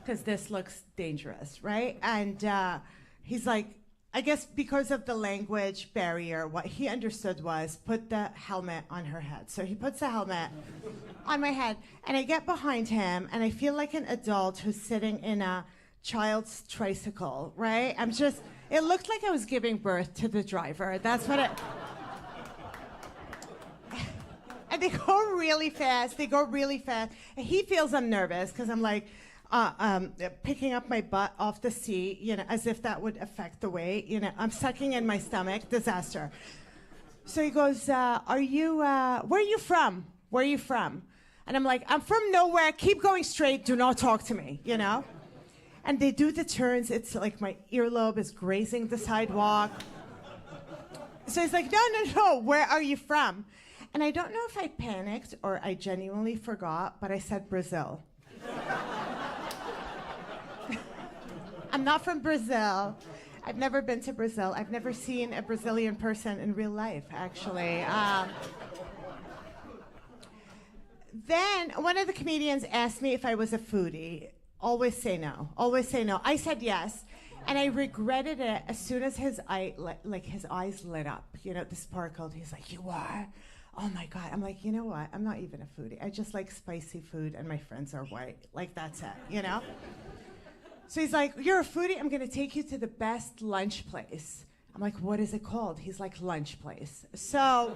because this looks dangerous, right? And he's like, I guess because of the language barrier, what he understood was put the helmet on her head. So he puts the helmet on my head, and I get behind him, and I feel like an adult who's sitting in a child's tricycle, right? It looked like I was giving birth to the driver. That's what it... And they go really fast. And he feels I'm nervous, because I'm like, picking up my butt off the seat, as if that would affect the weight. I'm sucking in my stomach, disaster. So he goes, where are you from? Where are you from? And I'm like, I'm from nowhere. Keep going straight. Do not talk to me, And they do the turns. It's like my earlobe is grazing the sidewalk. So he's like, no. Where are you from? And I don't know if I panicked or I genuinely forgot, but I said Brazil. I'm not from Brazil. I've never been to Brazil. I've never seen a Brazilian person in real life, actually. then one of the comedians asked me if I was a foodie. Always say no. Always say no. I said yes. And I regretted it as soon as his eyes lit up. You know, the sparkled. He's like, "You are? Oh my God." I'm like, you know what? I'm not even a foodie. I just like spicy food and my friends are white. Like, that's it, you know? So he's like, "You're a foodie? I'm gonna take you to the best lunch place." I'm like, "What is it called?" He's like, "Lunch place." So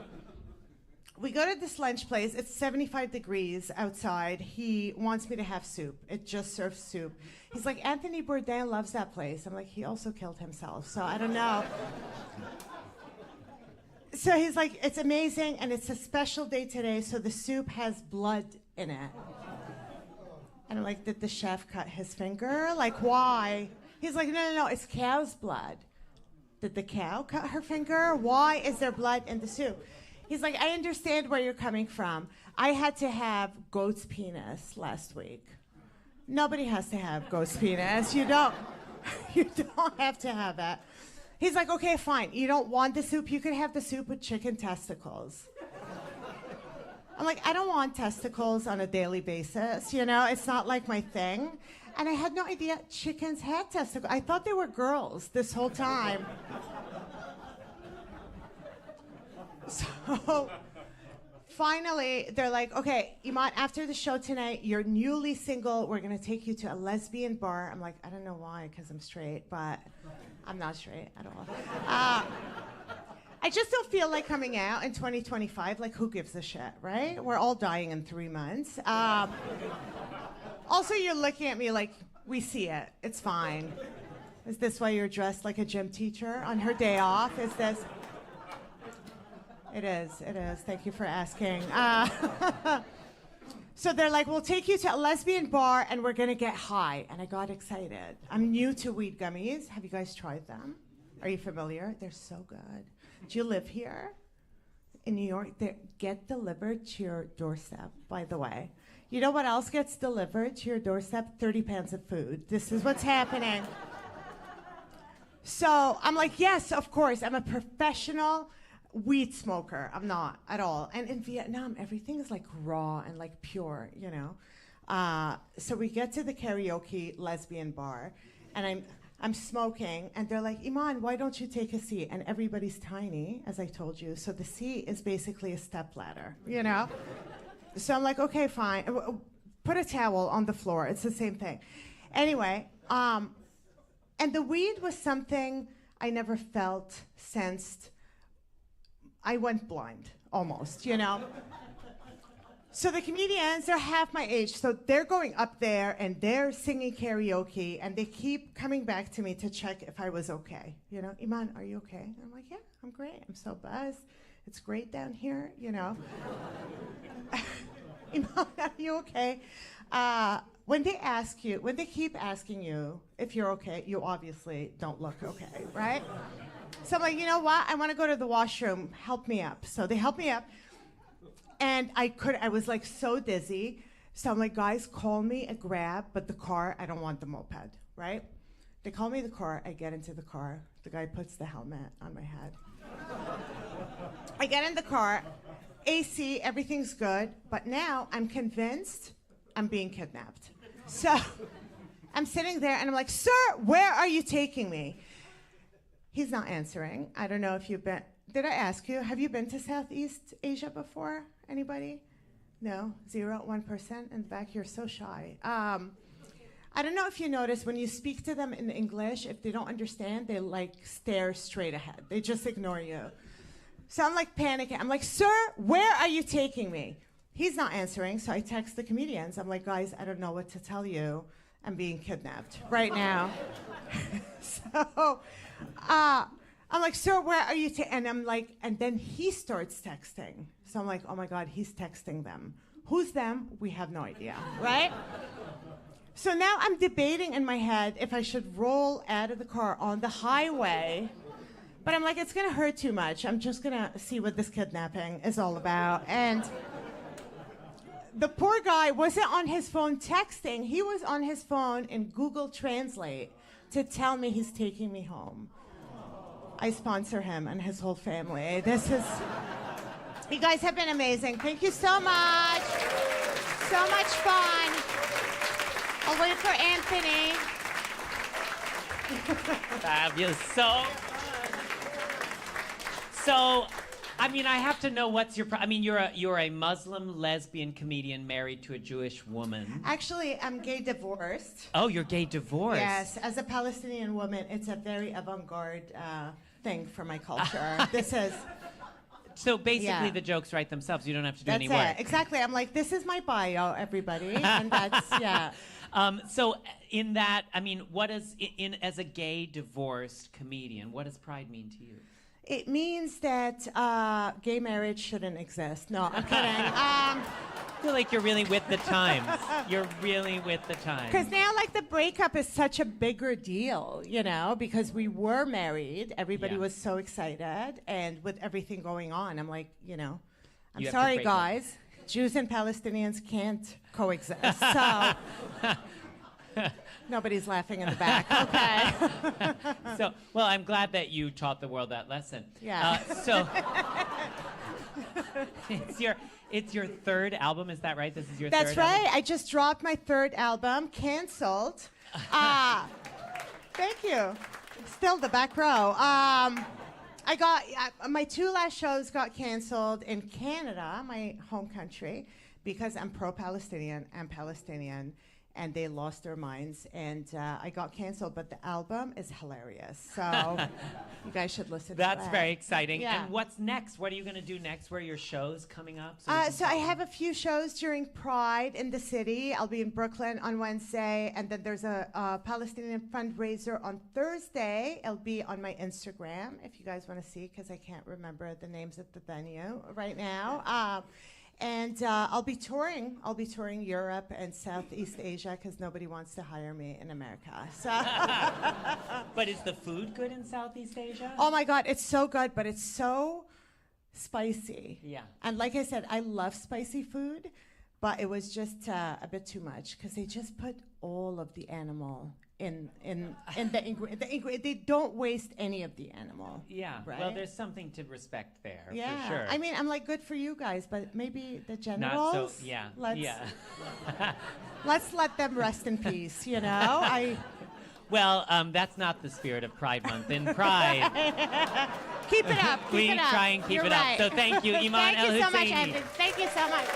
we go to this lunch place. It's 75 degrees outside. He wants me to have soup. It just serves soup. He's like, "Anthony Bourdain loves that place." I'm like, "He also killed himself, so I don't know." So he's like, "It's amazing, and it's a special day today, so the soup has blood in it." And I'm like, "Did the chef cut his finger? Like, why?" He's like, No, it's cow's blood." Did the cow cut her finger? Why is there blood in the soup? He's like, "I understand where you're coming from. I had to have goat's penis last week." Nobody has to have goat's penis. You don't have to have that. He's like, "Okay, fine. You don't want the soup? You could have the soup with chicken testicles." I'm like, "I don't want testicles on a daily basis. You know, it's not like my thing." And I had no idea chickens had testicles. I thought they were girls this whole time. So finally, they're like, "Okay, Eman, after the show tonight, you're newly single. We're going to take you to a lesbian bar." I'm like, "I don't know why, because I'm straight, but I'm not straight at all." I just don't feel like coming out in 2025. Like, who gives a shit, right? We're all dying in 3 months. Also, you're looking at me like, we see it. It's fine. Is this why you're dressed like a gym teacher on her day off? Is this... It is. Thank you for asking. So they're like, "We'll take you to a lesbian bar and we're going to get high." And I got excited. I'm new to weed gummies. Have you guys tried them? Are you familiar? They're so good. Do you live here in New York? They get delivered to your doorstep, by the way. You know what else gets delivered to your doorstep? 30 pounds of food. This is what's happening. So I'm like, yes, of course. I'm a professional weed smoker. I'm not at all. And in Vietnam, everything is like raw and like pure, you know. So we get to the karaoke lesbian bar, and I'm smoking, and they're like, "Eman, why don't you take a seat?" And everybody's tiny, as I told you. So the seat is basically a stepladder, you know. So I'm like, "Okay, fine. Put a towel on the floor." It's the same thing. Anyway, and the weed was something I never felt, sensed. I went blind, almost, you know. So the comedians, they're half my age, so they're going up there and they're singing karaoke, and they keep coming back to me to check if I was okay. You know, "Eman, are you okay?" I'm like, "Yeah, I'm great. I'm so buzzed. It's great down here, you know." "Eman, are you okay?" When they keep asking you if you're okay, you obviously don't look okay, right? So I'm like, "You know what? I want to go to the washroom. Help me up." So they help me up. And I was like so dizzy. So I'm like, "Guys, call me a grab, but the car, I don't want the moped," right? They call me the car. I get into the car. The guy puts the helmet on my head. I get in the car, AC, everything's good. But now I'm convinced I'm being kidnapped. So I'm sitting there and I'm like, "Sir, where are you taking me?" He's not answering. I don't know if you've been. Did I ask you, have you been to Southeast Asia before? Anybody? No? 0? 1%? In the back, you're so shy. I don't know if you notice, when you speak to them in English, if they don't understand, they like stare straight ahead. They just ignore you. So I'm like panicking. I'm like, "Sir, where are you taking me?" He's not answering, so I text the comedians. I'm like, "Guys, I don't know what to tell you. I'm being kidnapped right now." So I'm like, "Sir, where are you?" And I'm like, and then he starts texting. So I'm like, "Oh my God, he's texting them." Who's them? We have no idea, right? So now I'm debating in my head if I should roll out of the car on the highway. But I'm like, it's going to hurt too much. I'm just going to see what this kidnapping is all about. And the poor guy wasn't on his phone texting. He was on his phone in Google Translate to tell me he's taking me home. I sponsor him and his whole family. You guys have been amazing. Thank you so much. So much fun. I'll wait for Anthony. Fabulous. So, I mean, I have to know what's your. I mean, you're a Muslim lesbian comedian married to a Jewish woman. Actually, I'm gay divorced. Oh, you're gay divorced. Yes, as a Palestinian woman, it's a very avant-garde thing for my culture. This is. So basically, Yeah. the jokes write themselves. You don't have to do That's any work. it. Exactly. I'm like, this is my bio, everybody, and that's yeah. So in that, I mean, what does as a gay divorced comedian, what does pride mean to you? It means that gay marriage shouldn't exist. No, I'm kidding. I feel like you're really with the times. You're really with the times. Because now, like, the breakup is such a bigger deal, you know, because we were married. Everybody Yeah. was so excited. And with everything going on, I'm like, you know, I'm You have to sorry, break up. guys. Jews and Palestinians can't coexist. So nobody's laughing in the back. Okay. So, well, I'm glad that you taught the world that lesson. Yeah. So, it's your third album, is that right? This is your That's third right. album? I just dropped my third album, canceled. Thank you. Still the back row. I got my two last shows got canceled in Canada, my home country, because I'm pro-Palestinian and Palestinian, and they lost their minds, and I got canceled. But the album is hilarious, so you guys should listen to That's that. very exciting. Yeah. And what's next? What are you going to do next? Where are your shows coming up? So I have a few shows during Pride in the city. I'll be in Brooklyn on Wednesday, and then there's a Palestinian fundraiser on Thursday. It'll be on my Instagram if you guys want to see, because I can't remember the names of the venue right now. And I'll be touring. I'll be touring Europe and Southeast Asia because nobody wants to hire me in America. So. But is the food good in Southeast Asia? Oh my God, it's so good, but it's so spicy. Yeah. And like I said, I love spicy food, but it was just a bit too much because they just put all of the animal in the ingredient. They don't waste any of the animal. Yeah. Right? Well, there's something to respect there, Yeah. for sure. I mean, I'm like, good for you guys, but maybe the Not generals. so, yeah. Let's, Yeah. let's let them rest in peace, you know? Well, that's not the spirit of Pride Month. In Pride, Keep it up. Keep we it up. try and keep You're it right. up. So thank you, Eman Thank you so much, El-Husseini. Anthony. Thank you so much.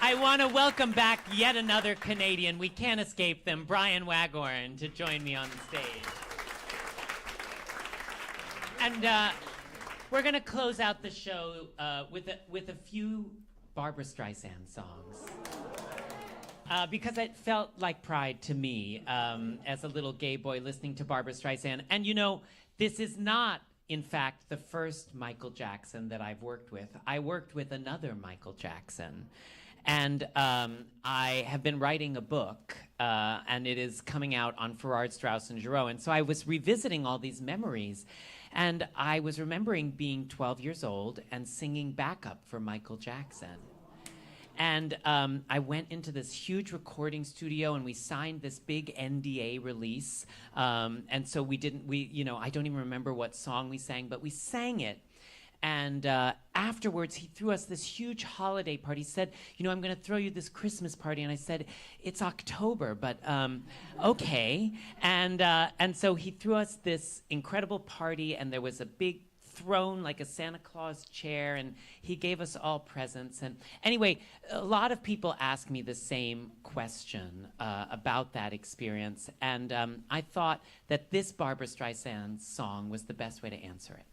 I want to welcome back yet another Canadian. We can't escape them, Brian Wagorn, to join me on the stage. And we're going to close out the show with a few Barbra Streisand songs. Because it felt like Pride to me as a little gay boy listening to Barbra Streisand. And you know, this is not, in fact, the first Michael Jackson that I've worked with. I worked with another Michael Jackson. And I have been writing a book, and it is coming out on Farrar, Straus, and Giroux. And so I was revisiting all these memories. And I was remembering being 12 years old and singing backup for Michael Jackson. And I went into this huge recording studio, and we signed this big NDA release. And so I don't even remember what song we sang, but we sang it. And afterwards, he threw us this huge holiday party. He said, I'm going to throw you this Christmas party. And I said, it's October, but okay. And so he threw us this incredible party, and there was a big throne, like a Santa Claus chair, and he gave us all presents. And anyway, a lot of people ask me the same question about that experience. And I thought that this Barbra Streisand song was the best way to answer it.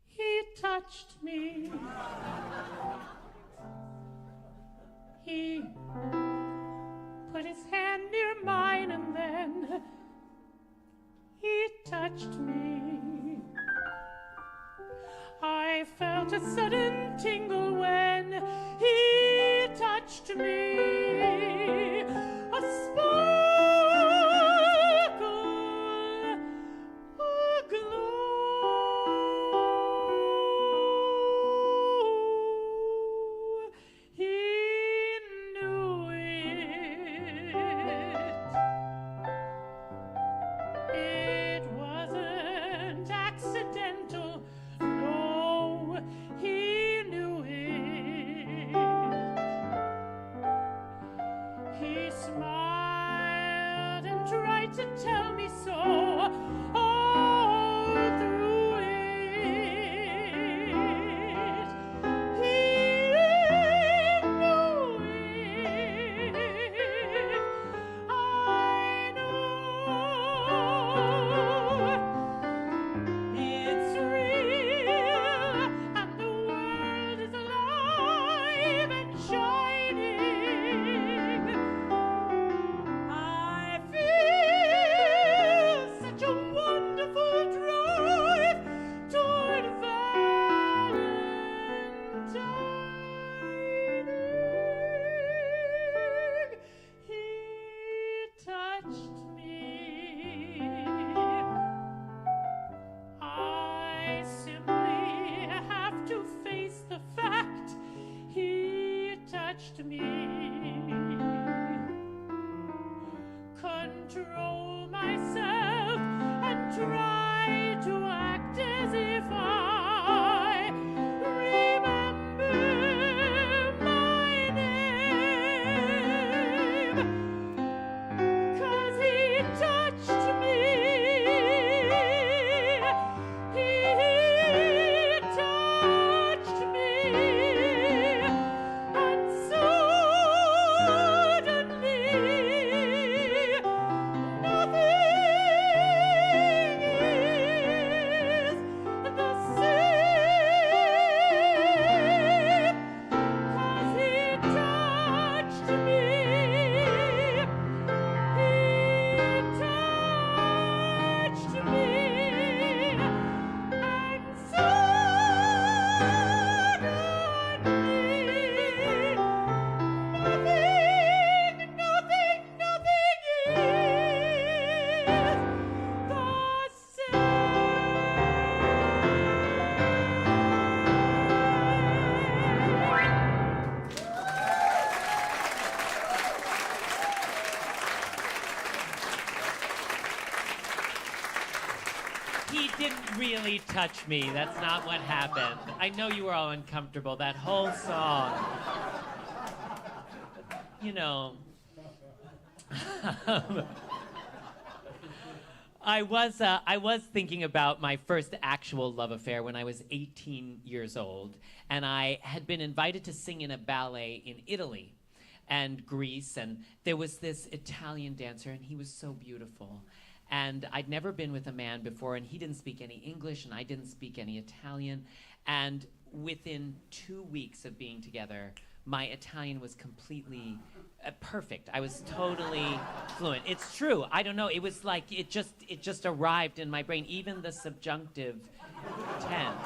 He touched me. He put his hand near mine, and then he touched me. I felt a sudden tingle when he touched me. A sparkle, a glow. He knew it. he didn't really touch me. That's not what happened. I know you were all uncomfortable. That whole song. You know. I was thinking about my first actual love affair when I was 18 years old, and I had been invited to sing in a ballet in Italy and Greece, and there was this Italian dancer, and he was so beautiful. And I'd never been with a man before, and he didn't speak any English, and I didn't speak any Italian. And within 2 weeks of being together, my Italian was completely perfect. I was totally fluent. It's true. I don't know. It was like it just arrived in my brain. Even the subjunctive tense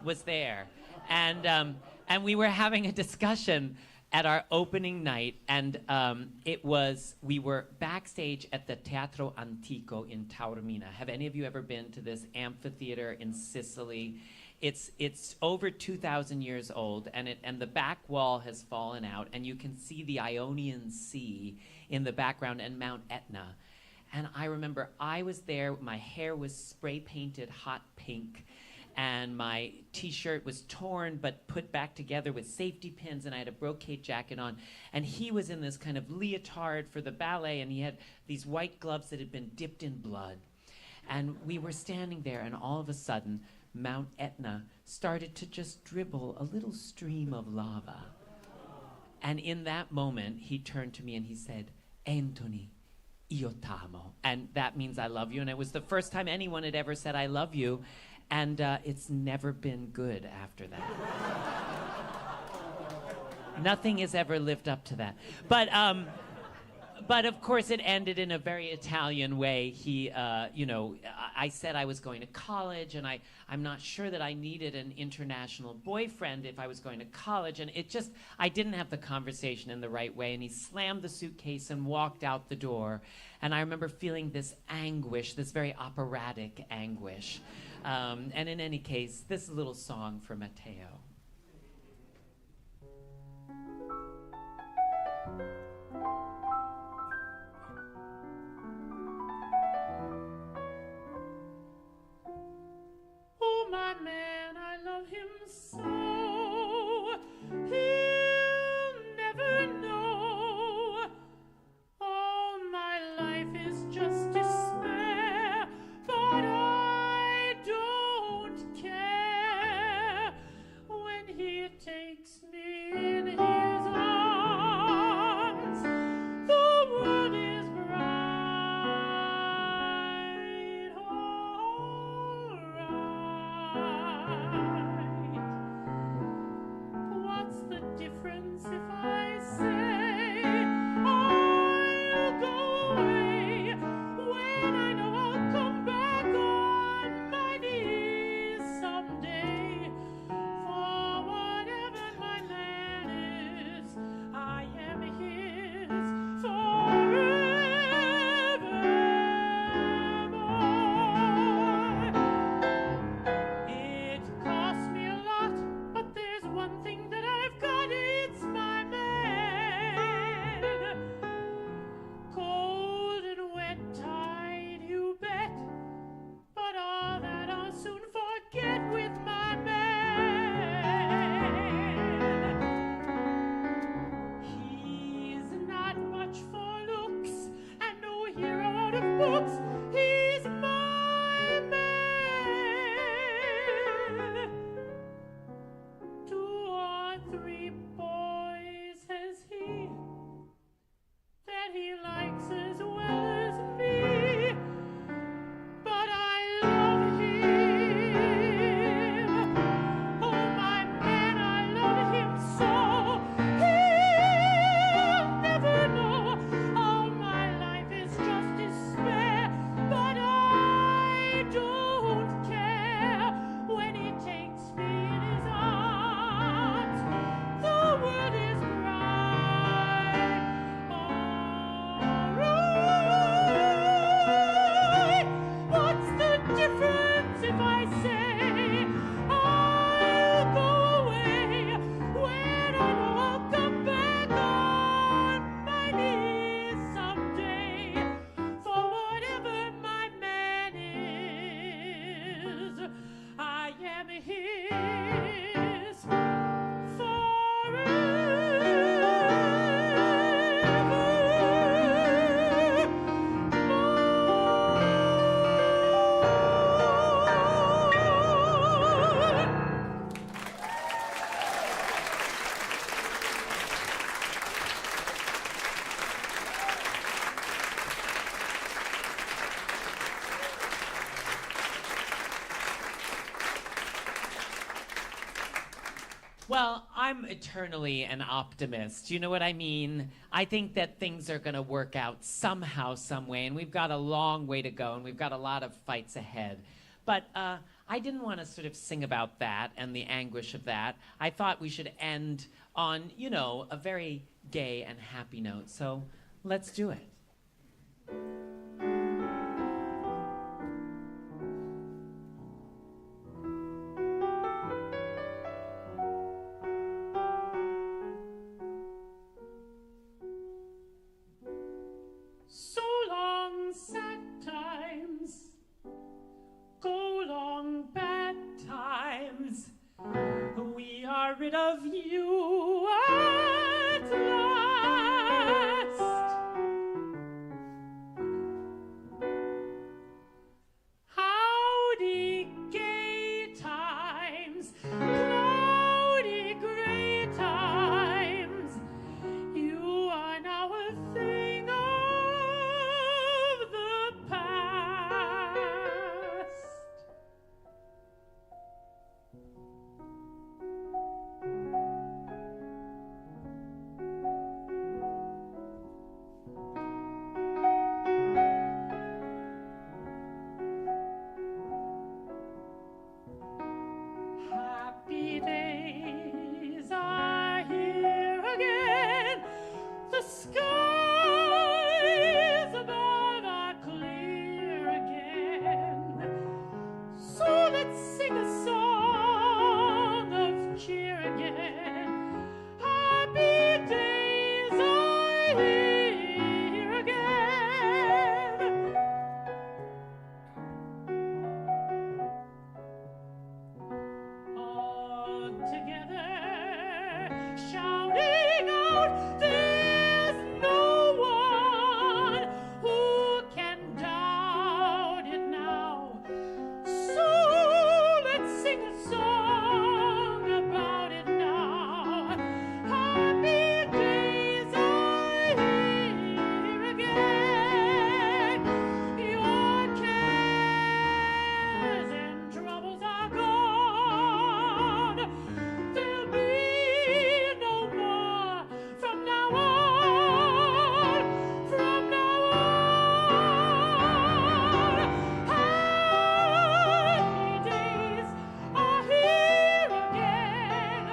was there, and we were having a discussion at our opening night, and we were backstage at the Teatro Antico in Taormina. Have any of you ever been to this amphitheater in Sicily? It's over 2,000 years old, and the back wall has fallen out, and you can see the Ionian Sea in the background and Mount Etna. And I remember I was there, my hair was spray painted hot pink, and my t-shirt was torn but put back together with safety pins, and I had a brocade jacket on. And he was in this kind of leotard for the ballet, and he had these white gloves that had been dipped in blood. And we were standing there, and all of a sudden, Mount Etna started to just dribble a little stream of lava. And in that moment, he turned to me and he said, "Anthony, io t'amo." And that means I love you. And it was the first time anyone had ever said I love you. And it's never been good after that. Nothing has ever lived up to that. But of course, it ended in a very Italian way. He, I said I was going to college, and I'm not sure that I needed an international boyfriend if I was going to college. And I didn't have the conversation in the right way. And he slammed the suitcase and walked out the door. And I remember feeling this anguish, this very operatic anguish. And in any case, this little song for Matteo. Oh, my man, I love him so. He'll never know. All my life is just despair, but I don't care. Well, I'm eternally an optimist. You know what I mean? I think that things are going to work out somehow, some way, and we've got a long way to go, and we've got a lot of fights ahead. But I didn't want to sort of sing about that and the anguish of that. I thought we should end on, you know, a very gay and happy note. So let's do it. So long, sad times, go long, bad times. We are rid of you at last. Howdy, gay times, cloudy, gray times. You are now a thing of the past. Happy days are here again. The skies above are clear again. So let's sing a song of cheer again. Happy days are here again. All together, shouting out, there's no one who can doubt it now. So let's sing a song about it now. Happy days are here again. Your cares and troubles are gone. There'll be no more from now on. From now on. Happy days are here again.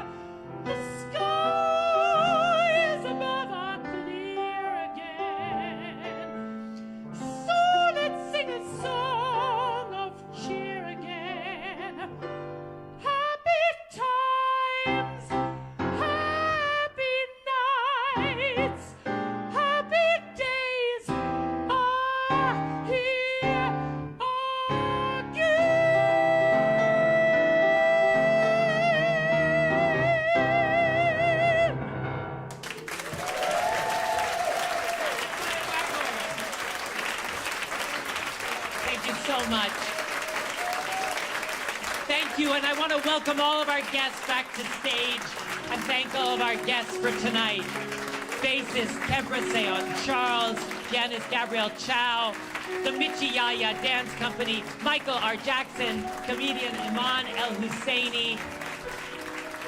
The skies above are clear again. So let's sing a song of cheer again. Happy times, happy nights, happy days are here again. Thank you so much. Thank you, and I want to welcome all of our guests back to stage and thank all of our guests for tonight. Bassist Kebra-Seyoun Charles, pianist Gabrielle Chow, the Michiyaya Dance Company, Michael R. Jackson, comedian Eman El-Husseini.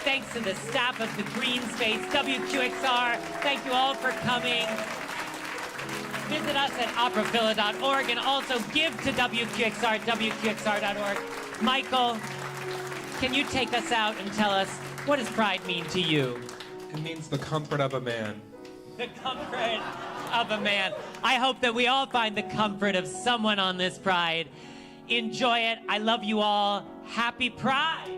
Thanks to the staff of the Greene Space, WQXR. Thank you all for coming. Visit us at operavilla.org and also give to WQXR, WQXR.org. Michael, can you take us out and tell us, what does pride mean to you? It means the comfort of a man. The comfort of a man. I hope that we all find the comfort of someone on this Pride. Enjoy it. I love you all. Happy Pride.